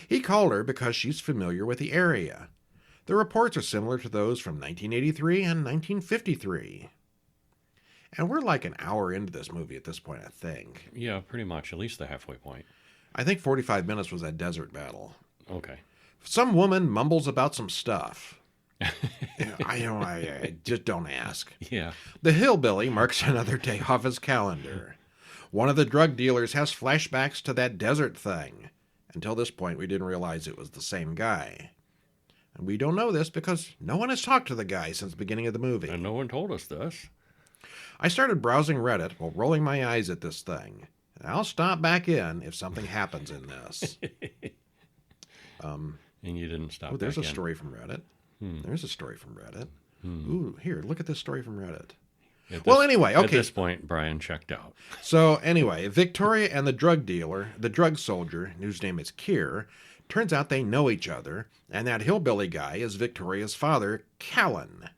He called her because she's familiar with the area. The reports are similar to those from 1983 and 1953. And we're like an hour into this movie at this point, I think. Yeah, pretty much. At least the halfway point. I think 45 minutes was that desert battle. Okay. Some woman mumbles about some stuff. I just don't ask. Yeah. The hillbilly marks another day off his calendar. One of the drug dealers has flashbacks to that desert thing. Until this point, we didn't realize it was the same guy. And we don't know this because no one has talked to the guy since the beginning of the movie. And no one told us this. I started browsing Reddit while rolling my eyes at this thing. And I'll stop back in if something happens in this. And you didn't stop. Oh, there's a story from Reddit. There's a story from Reddit. Ooh, here, look at this story from Reddit. Anyway, okay. At this point, Brian checked out. So anyway, Victoria and the drug soldier, whose name is Keir, turns out they know each other, and that hillbilly guy is Victoria's father, Callan.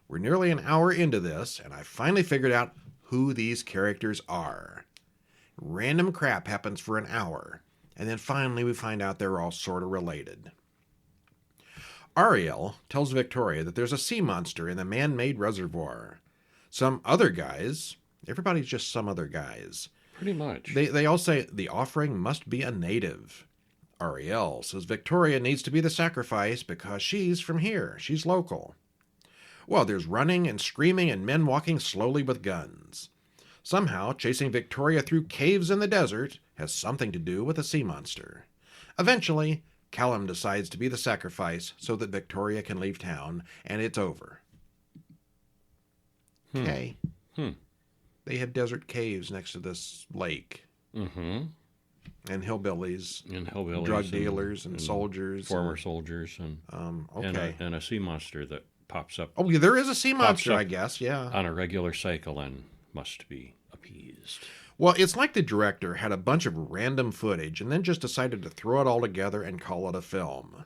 We're nearly an hour into this, and I finally figured out who these characters are. Random crap happens for an hour, and then finally we find out they're all sort of related. Ariel tells Victoria that there's a sea monster in the man-made reservoir. Some other guys, everybody's just some other guys. Pretty much. They all say the offering must be a native. Ariel says Victoria needs to be the sacrifice because she's from here. She's local. Well, there's running and screaming and men walking slowly with guns. Somehow, chasing Victoria through caves in the desert has something to do with a sea monster. Eventually, Callum decides to be the sacrifice so that Victoria can leave town, and it's over. Okay. They have desert caves next to this lake. Mm-hmm. And hillbillies. And drug dealers and soldiers. Former soldiers. Okay. And a sea monster that pops up. Oh, yeah, there is a sea monster, I guess, yeah. On a regular cycle and must be appeased. Well, it's like the director had a bunch of random footage and then just decided to throw it all together and call it a film.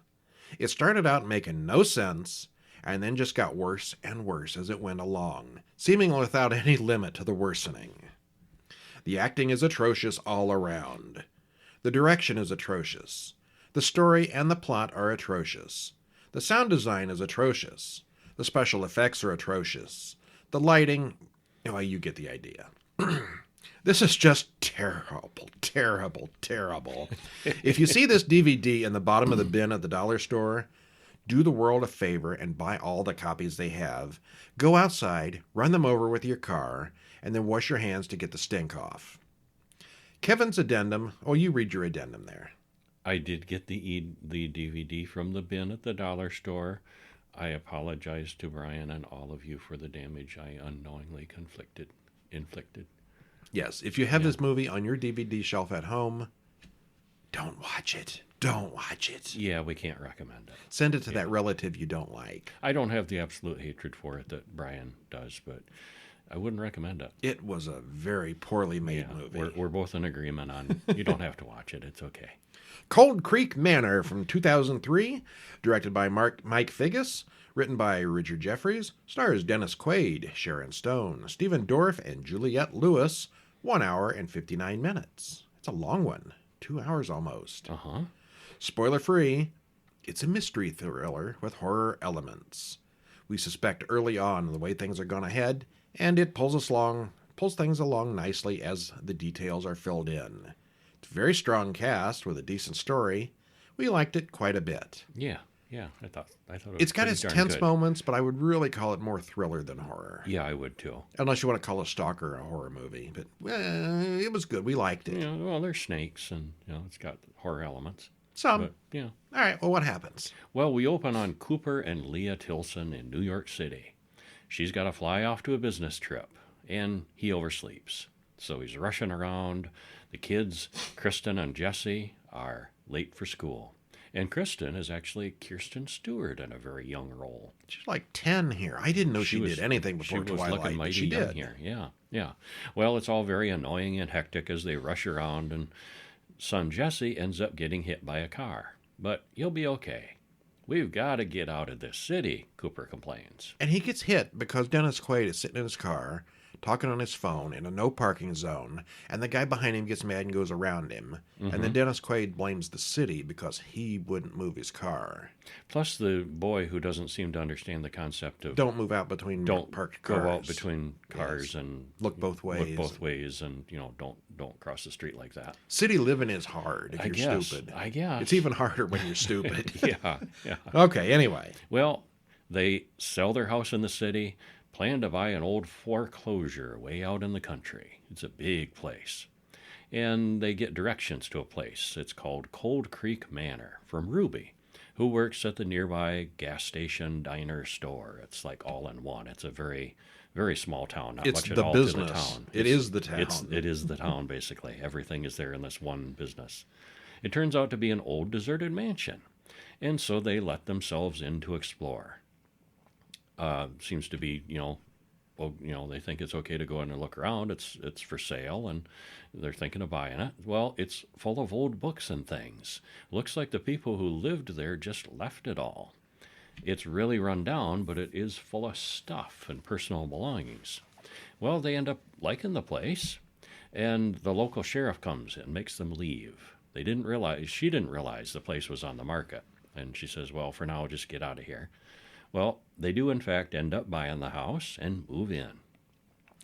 It started out making no sense, and then just got worse and worse as it went along, seemingly without any limit to the worsening. The acting is atrocious all around. The direction is atrocious. The story and the plot are atrocious. The sound design is atrocious. The special effects are atrocious. The lighting, well, you get the idea. This is just terrible, terrible, terrible. If you see this DVD in the bottom of the bin at the dollar store, do the world a favor and buy all the copies they have. Go outside, run them over with your car, and then wash your hands to get the stink off. Kevin's addendum. Oh, you read your addendum there. I did get the DVD from the bin at the dollar store. I apologize to Brian and all of you for the damage I unknowingly inflicted. Yes, if you have this movie on your DVD shelf at home, don't watch it. Don't watch it. Yeah, we can't recommend it. Send it to that relative you don't like. I don't have the absolute hatred for it that Brian does, but I wouldn't recommend it. It was a very poorly made movie. We're both in agreement on you don't have to watch it. It's okay. Cold Creek Manor from 2003, directed by Mike Figgis, written by Richard Jeffries, stars Dennis Quaid, Sharon Stone, Stephen Dorff, and Juliette Lewis. 1 hour and 59 minutes. It's a long one. 2 hours almost. Uh-huh. Spoiler free, it's a mystery thriller with horror elements. We suspect early on the way things are gone ahead, and it pulls things along nicely as the details are filled in. It's a very strong cast with a decent story. We liked it quite a bit. Yeah, I thought it It's got pretty its darn tense good. moments, but I would really call it more thriller than horror. Yeah, I would too. Unless you want to call a stalker a horror movie. But it was good. We liked it. Yeah, well, there's snakes, and it's got horror elements. Some. But, yeah. All right, well, what happens? Well, we open on Cooper and Leah Tilson in New York City. She's got to fly off to a business trip, and he oversleeps. So he's rushing around. The kids, Kristen and Jesse, are late for school. And Kristen is actually Kirsten Stewart in a very young role. She's like 10 here. I didn't know she did anything before She was Twilight. looking But mighty she young did. here. Yeah. Well, it's all very annoying and hectic as they rush around, and son Jesse ends up getting hit by a car. But he'll be okay. We've got to get out of this city, Cooper complains. And he gets hit because Dennis Quaid is sitting in his car, talking on his phone in a no parking zone, and the guy behind him gets mad and goes around him. And then Dennis Quaid blames the city because he wouldn't move his car. Plus the boy who doesn't seem to understand the concept of Don't move out between parked cars. go out between cars and Look both ways. and don't cross the street like that. City living is hard if I you're guess. stupid. I guess. It's even harder when you're stupid. Yeah. Okay, anyway. Well, they sell their house in the city, plan to buy an old foreclosure way out in the country. It's a big place. And they get directions to a place. It's called Cold Creek Manor from Ruby, who works at the nearby gas station diner store. It's like all in one. It's a very, very small town. Not It's much at the all business. to the town. It is the town. It is the town, basically. Everything is there in this one business. It turns out to be an old deserted mansion. And so they let themselves in to explore. Seems to be, they think it's okay to go in and look around. It's for sale, and they're thinking of buying it. Well, it's full of old books and things. Looks like the people who lived there just left it all. It's really run down, but it is full of stuff and personal belongings. Well, they end up liking the place, and the local sheriff comes and makes them leave. She didn't realize the place was on the market, and she says, well, for now, just get out of here. Well, they do, in fact, end up buying the house and move in.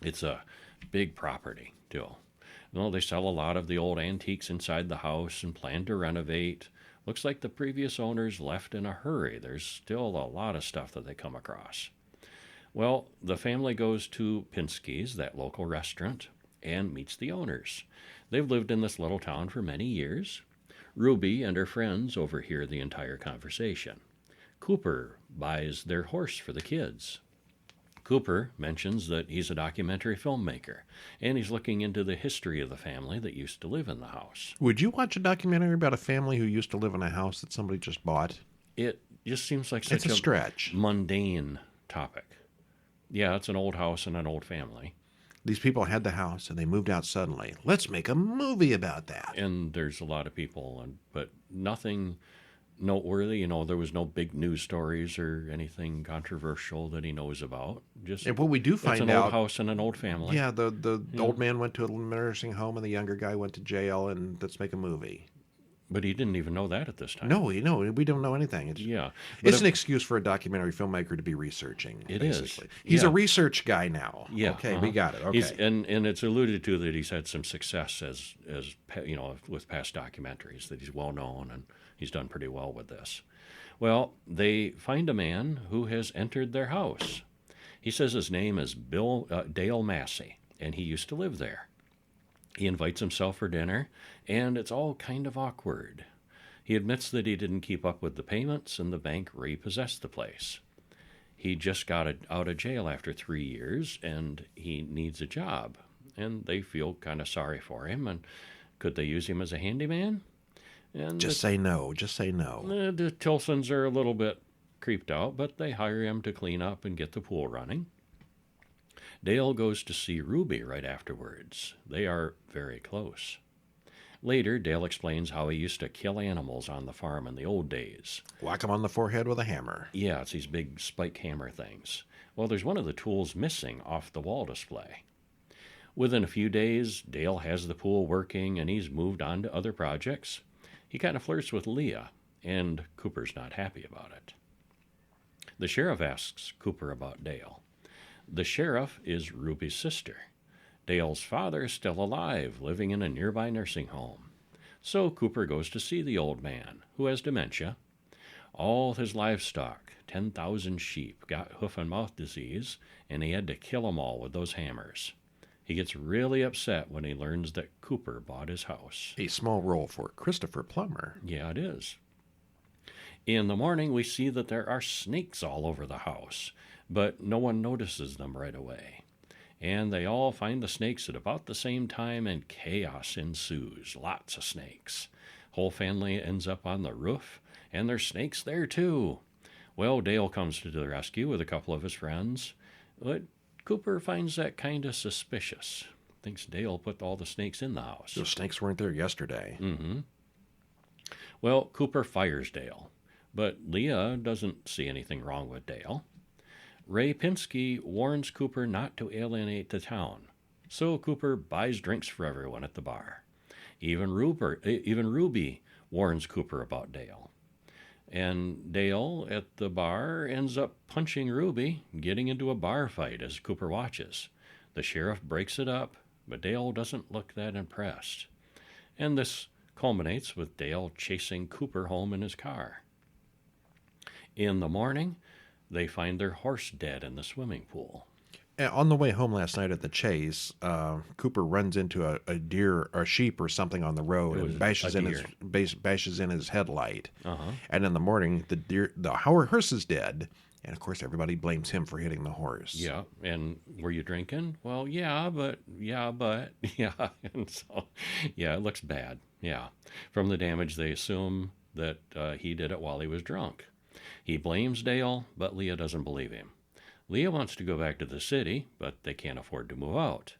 It's a big property, too. Well, they sell a lot of the old antiques inside the house and plan to renovate. Looks like the previous owners left in a hurry. There's still a lot of stuff that they come across. Well, the family goes to Pinsky's, that local restaurant, and meets the owners. They've lived in this little town for many years. Ruby and her friends overhear the entire conversation. Cooper buys their horse for the kids. Cooper mentions that he's a documentary filmmaker, and he's looking into the history of the family that used to live in the house. Would you watch a documentary about a family who used to live in a house that somebody just bought? It just seems like such It's a stretch. mundane topic. Yeah, it's an old house and an old family. These people had the house and they moved out suddenly. Let's make a movie about that. And there's a lot of people, but nothing noteworthy. There was no big news stories or anything controversial that he knows about. Just And what we do it's find an out, old house and an old family. yeah, the old man went to a nursing home and the younger guy went to jail, and let's make a movie. But he didn't even know that at this time. No, we don't know anything. Yeah. It's an excuse for a documentary filmmaker to be researching. It basically. is. He's Yeah. a research guy now. Yeah. Okay, we got it. Okay. And it's alluded to that he's had some success as with past documentaries, that he's well known and he's done pretty well with this. Well, they find a man who has entered their house. He says his name is Dale Massey, and he used to live there. He invites himself for dinner, and it's all kind of awkward. He admits that he didn't keep up with the payments, and the bank repossessed the place. He just got out of jail after 3 years, and he needs a job. And they feel kind of sorry for him, and could they use him as a handyman? And Just say no. Just say no. The Tilsons are a little bit creeped out, but they hire him to clean up and get the pool running. Dale goes to see Ruby right afterwards. They are very close. Later, Dale explains how he used to kill animals on the farm in the old days. Whack him on the forehead with a hammer. Yeah, it's these big spike hammer things. Well, there's one of the tools missing off the wall display. Within a few days, Dale has the pool working and he's moved on to other projects. He kind of flirts with Leah, and Cooper's not happy about it. The sheriff asks Cooper about Dale. The sheriff is Ruby's sister. Dale's father is still alive, living in a nearby nursing home. So Cooper goes to see the old man, who has dementia. All his livestock, 10,000 sheep, got hoof and mouth disease, and he had to kill them all with those hammers. He gets really upset when he learns that Cooper bought his house. A small role for Christopher Plummer. Yeah, it is. In the morning, we see that there are snakes all over the house, but no one notices them right away. And they all find the snakes at about the same time, and chaos ensues. Lots of snakes. Whole family ends up on the roof, and there's snakes there too. Well, Dale comes to the rescue with a couple of his friends, but Cooper finds that kind of suspicious. Thinks Dale put all the snakes in the house. Those snakes weren't there yesterday. Mm-hmm. Well, Cooper fires Dale, but Leah doesn't see anything wrong with Dale. Ray Pinsky warns Cooper not to alienate the town, so Cooper buys drinks for everyone at the bar. Even Ruby warns Cooper about Dale. And Dale, at the bar, ends up punching Ruby, getting into a bar fight as Cooper watches. The sheriff breaks it up, but Dale doesn't look that impressed. And this culminates with Dale chasing Cooper home in his car. In the morning, they find their horse dead in the swimming pool. On the way home last night at the chase, Cooper runs into a deer or a sheep or something on the road and bashes in his headlight. Uh-huh. And in the morning, the horse is dead, and of course everybody blames him for hitting the horse. Yeah, and were you drinking? Well, yeah, but, and so, yeah, it looks bad. Yeah, from the damage, they assume that he did it while he was drunk. He blames Dale, but Leah doesn't believe him. Leah wants to go back to the city, but they can't afford to move out.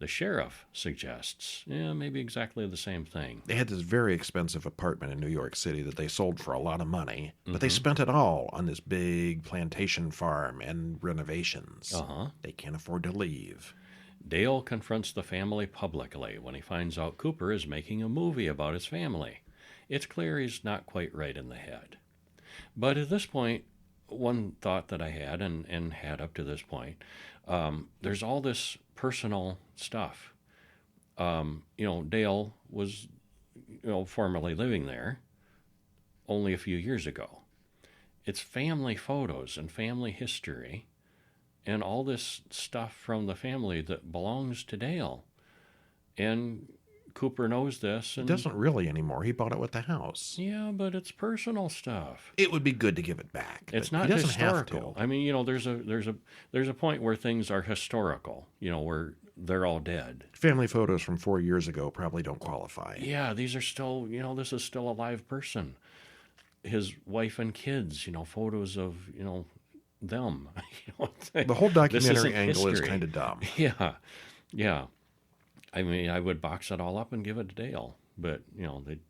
The sheriff suggests, maybe exactly the same thing. They had this very expensive apartment in New York City that they sold for a lot of money, but they spent it all on this big plantation farm and renovations. Uh-huh. They can't afford to leave. Dale confronts the family publicly when he finds out Cooper is making a movie about his family. It's clear he's not quite right in the head. But at this point, one thought that I had and had up to this point, there's all this personal stuff. Dale was, formerly living there only a few years ago. It's family photos and family history and all this stuff from the family that belongs to Dale. And Cooper knows this. And He doesn't really anymore. He bought it with the house. Yeah, but it's personal stuff. It would be good to give it back. It's not historical. I mean, there's a point where things are historical. Where they're all dead. Family photos from 4 years ago probably don't qualify. Yeah, these are still. This is still a live person. His wife and kids. Photos of them. The whole documentary angle is kind of dumb. Yeah. I mean, I would box it all up and give it to Dale, but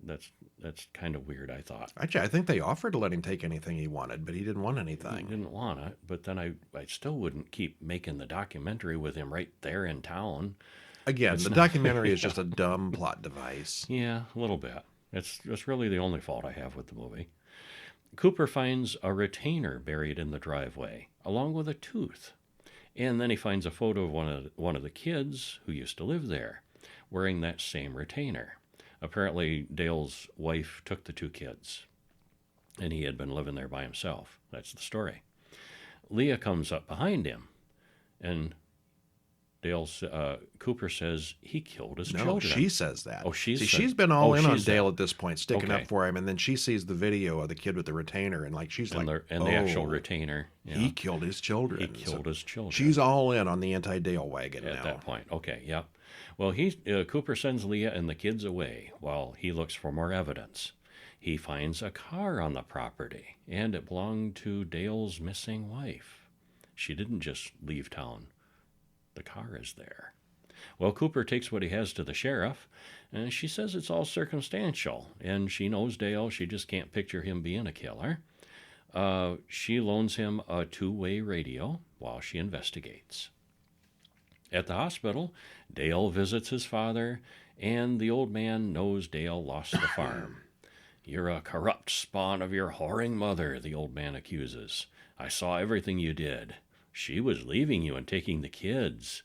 that's kind of weird. I thought. Actually, I think they offered to let him take anything he wanted, but he didn't want anything. He didn't want it, but then I still wouldn't keep making the documentary with him right there in town. Again, the documentary is just a dumb plot device. Yeah, a little bit. It's really the only fault I have with the movie. Cooper finds a retainer buried in the driveway, along with a tooth. And then he finds a photo of one of the kids who used to live there, wearing that same retainer. Apparently, Dale's wife took the 2 kids, and he had been living there by himself. That's the story. Leah comes up behind him, and Cooper says he killed his No, children. she says that. Oh, she's been all in on she's Dale at this point, sticking Okay. up for him, and then she sees the video of the kid with the retainer, and like she's and like, the actual retainer. Yeah. he killed his children. He killed his children. She's all in on the anti-Dale wagon at now. that point. Okay, yep. Well, Cooper sends Leah and the kids away while he looks for more evidence. He finds a car on the property, and it belonged to Dale's missing wife. She didn't just leave town. The car is there. Well, Cooper takes what he has to the sheriff, and she says it's all circumstantial, and she knows Dale. She just can't picture him being a killer. She loans him a two-way radio while she investigates. At the hospital, Dale visits his father, and the old man knows Dale lost the farm. "You're a corrupt spawn of your whoring mother," the old man accuses. "I saw everything you did. She was leaving you and taking the kids.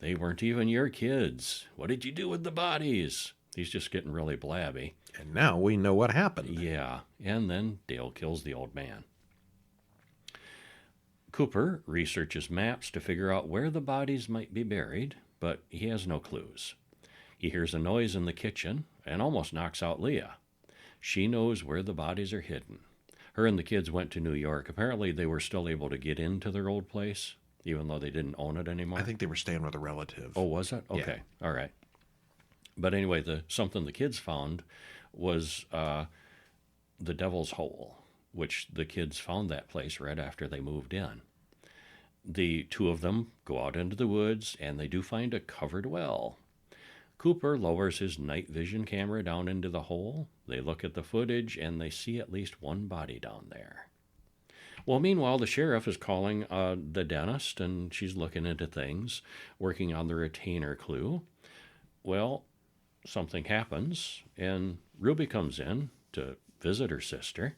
They weren't even your kids. What did you do with the bodies?" He's just getting really blabby. And now we know what happened. Yeah, and then Dale kills the old man. Cooper researches maps to figure out where the bodies might be buried, but he has no clues. He hears a noise in the kitchen and almost knocks out Leah. She knows where the bodies are hidden. Her and the kids went to New York. Apparently they were still able to get into their old place, even though they didn't own it anymore. I think they were staying with a relative. Oh, was it? Okay, yeah. All right. But anyway, something the kids found was the Devil's Hole, which the kids found that place right after they moved in. The two of them go out into the woods, and they do find a covered well. Cooper lowers his night vision camera down into the hole. They look at the footage, and they see at least one body down there. Well, meanwhile, the sheriff is calling the dentist, and she's looking into things, working on the retainer clue. Well, something happens, and Ruby comes in to visit her sister,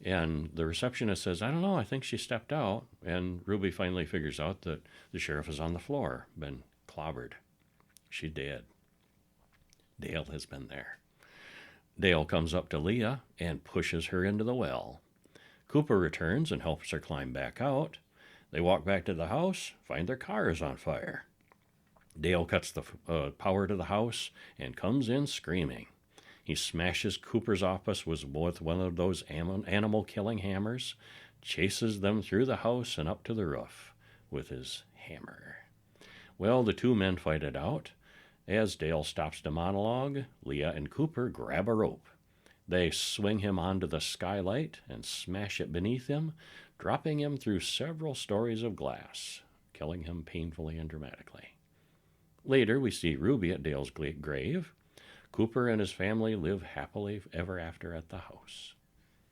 and the receptionist says, "I don't know, I think she stepped out." And Ruby finally figures out that the sheriff is on the floor, been clobbered. She's dead. Dale has been there. Dale comes up to Leah and pushes her into the well. Cooper returns and helps her climb back out. They walk back to the house, find their car is on fire. Dale cuts the power to the house and comes in screaming. He smashes Cooper's office with one of those animal-killing hammers, chases them through the house and up to the roof with his hammer. Well, the two men fight it out. As Dale stops to monologue, Leah and Cooper grab a rope. They swing him onto the skylight and smash it beneath him, dropping him through several stories of glass, killing him painfully and dramatically. Later, we see Ruby at Dale's grave. Cooper and his family live happily ever after at the house.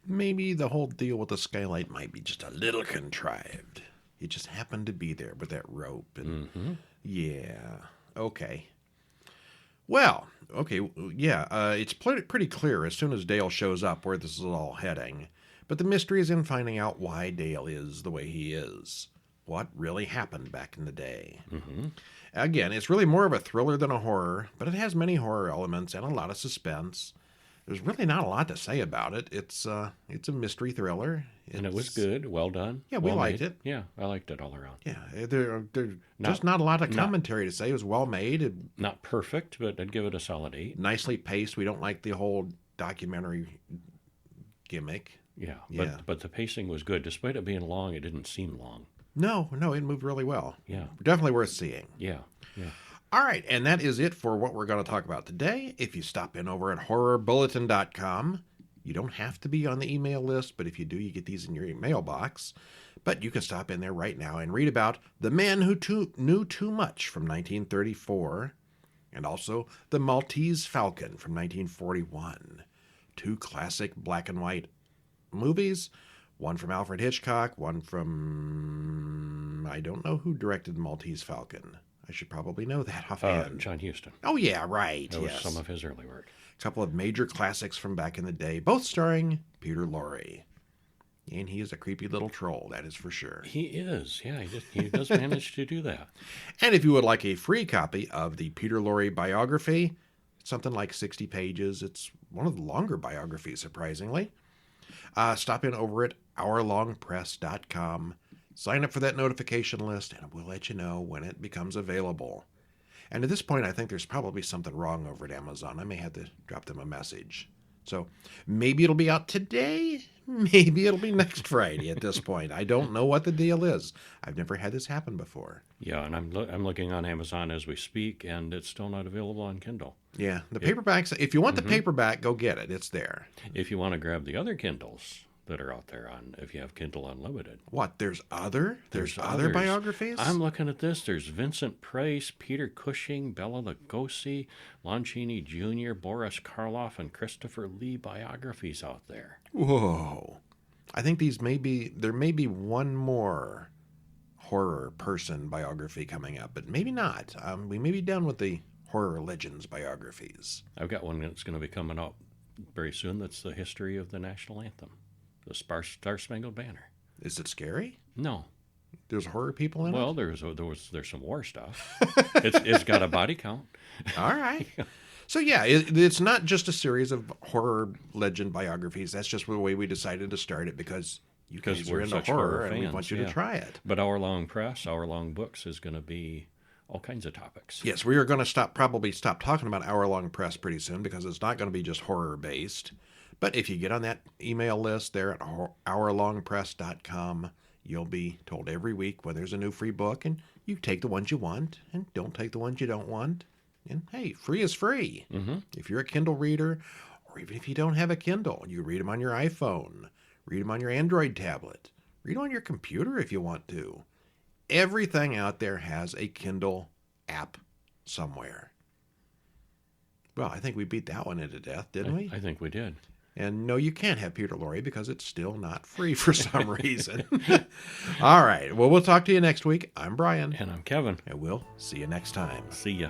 Maybe the whole deal with the skylight might be just a little contrived. It just happened to be there with that rope. And yeah, okay. Well, okay, yeah, it's pretty clear as soon as Dale shows up where this is all heading. But the mystery is in finding out why Dale is the way he is. What really happened back in the day. Again, it's really more of a thriller than a horror, but it has many horror elements and a lot of suspense. There's really not a lot to say about it. It's a mystery thriller. And it was good, well done. Yeah, we liked it. Yeah, I liked it all around. Yeah, there's just not a lot of commentary to say. It was well made. Not perfect, but I'd give it a solid 8. Nicely paced. We don't like the whole documentary gimmick. Yeah. But the pacing was good. Despite it being long, it didn't seem long. No, it moved really well. Yeah. Definitely worth seeing. Yeah. All right, and that is it for what we're going to talk about today. If you stop in over at horrorbulletin.com, you don't have to be on the email list, but if you do, you get these in your mailbox. But you can stop in there right now and read about The Man Who Knew Too Much from 1934, and also The Maltese Falcon from 1941. 2 classic black and white movies. One from Alfred Hitchcock, one from... I don't know who directed The Maltese Falcon. I should probably know that offhand. John Huston. Oh, yeah, right. That was yes. some of his early work. A couple of major classics from back in the day, both starring Peter Lorre. And he is a creepy little troll, that is for sure. He is, yeah. He does manage to do that. And if you would like a free copy of the Peter Lorre biography, it's something like 60 pages. It's one of the longer biographies, surprisingly. Stop in over at hourlongpress.com. sign up for that notification list, and we'll let you know when it becomes available. And at this point, I think there's probably something wrong over at Amazon. I may have to drop them a message. So maybe it'll be out today. Maybe it'll be next Friday at this point. I don't know what the deal is. I've never had this happen before. Yeah, and I'm looking on Amazon as we speak, and it's still not available on Kindle. Yeah, the paperbacks, if you want the paperback, go get it. It's there. If you want to grab the other Kindles that are out there if you have Kindle Unlimited. What, there's other others. biographies? I'm looking at this. There's Vincent Price, Peter Cushing, Bela Lugosi, Lon Chaney Jr., Boris Karloff, and Christopher Lee biographies out there. Whoa. I think there may be one more horror person biography coming up, but maybe not. We may be done with the horror legends biographies. I've got one that's going to be coming out very soon. That's the history of the national anthem, the Star-Spangled Banner. Is it scary? No. There's horror people in it? Well, there's some war stuff. It's got a body count. All right. So yeah, it's not just a series of horror legend biographies. That's just the way we decided to start it because you guys are into horror and we want you to try it. But Hourlong Press, Hourlong Books is going to be all kinds of topics. Yes, we are going to probably stop talking about Hourlong Press pretty soon because it's not going to be just horror based. But if you get on that email list there at hourlongpress.com, you'll be told every week when there's a new free book, and you take the ones you want and don't take the ones you don't want. And hey, free is free. Mm-hmm. If you're a Kindle reader, or even if you don't have a Kindle, you read them on your iPhone, read them on your Android tablet, read them on your computer if you want to. Everything out there has a Kindle app somewhere. Well, I think we beat that one into death, didn't we? I think we did. And no, you can't have Peter Lorre because it's still not free for some reason. All right. Well, we'll talk to you next week. I'm Brian. And I'm Kevin. And we'll see you next time. See ya.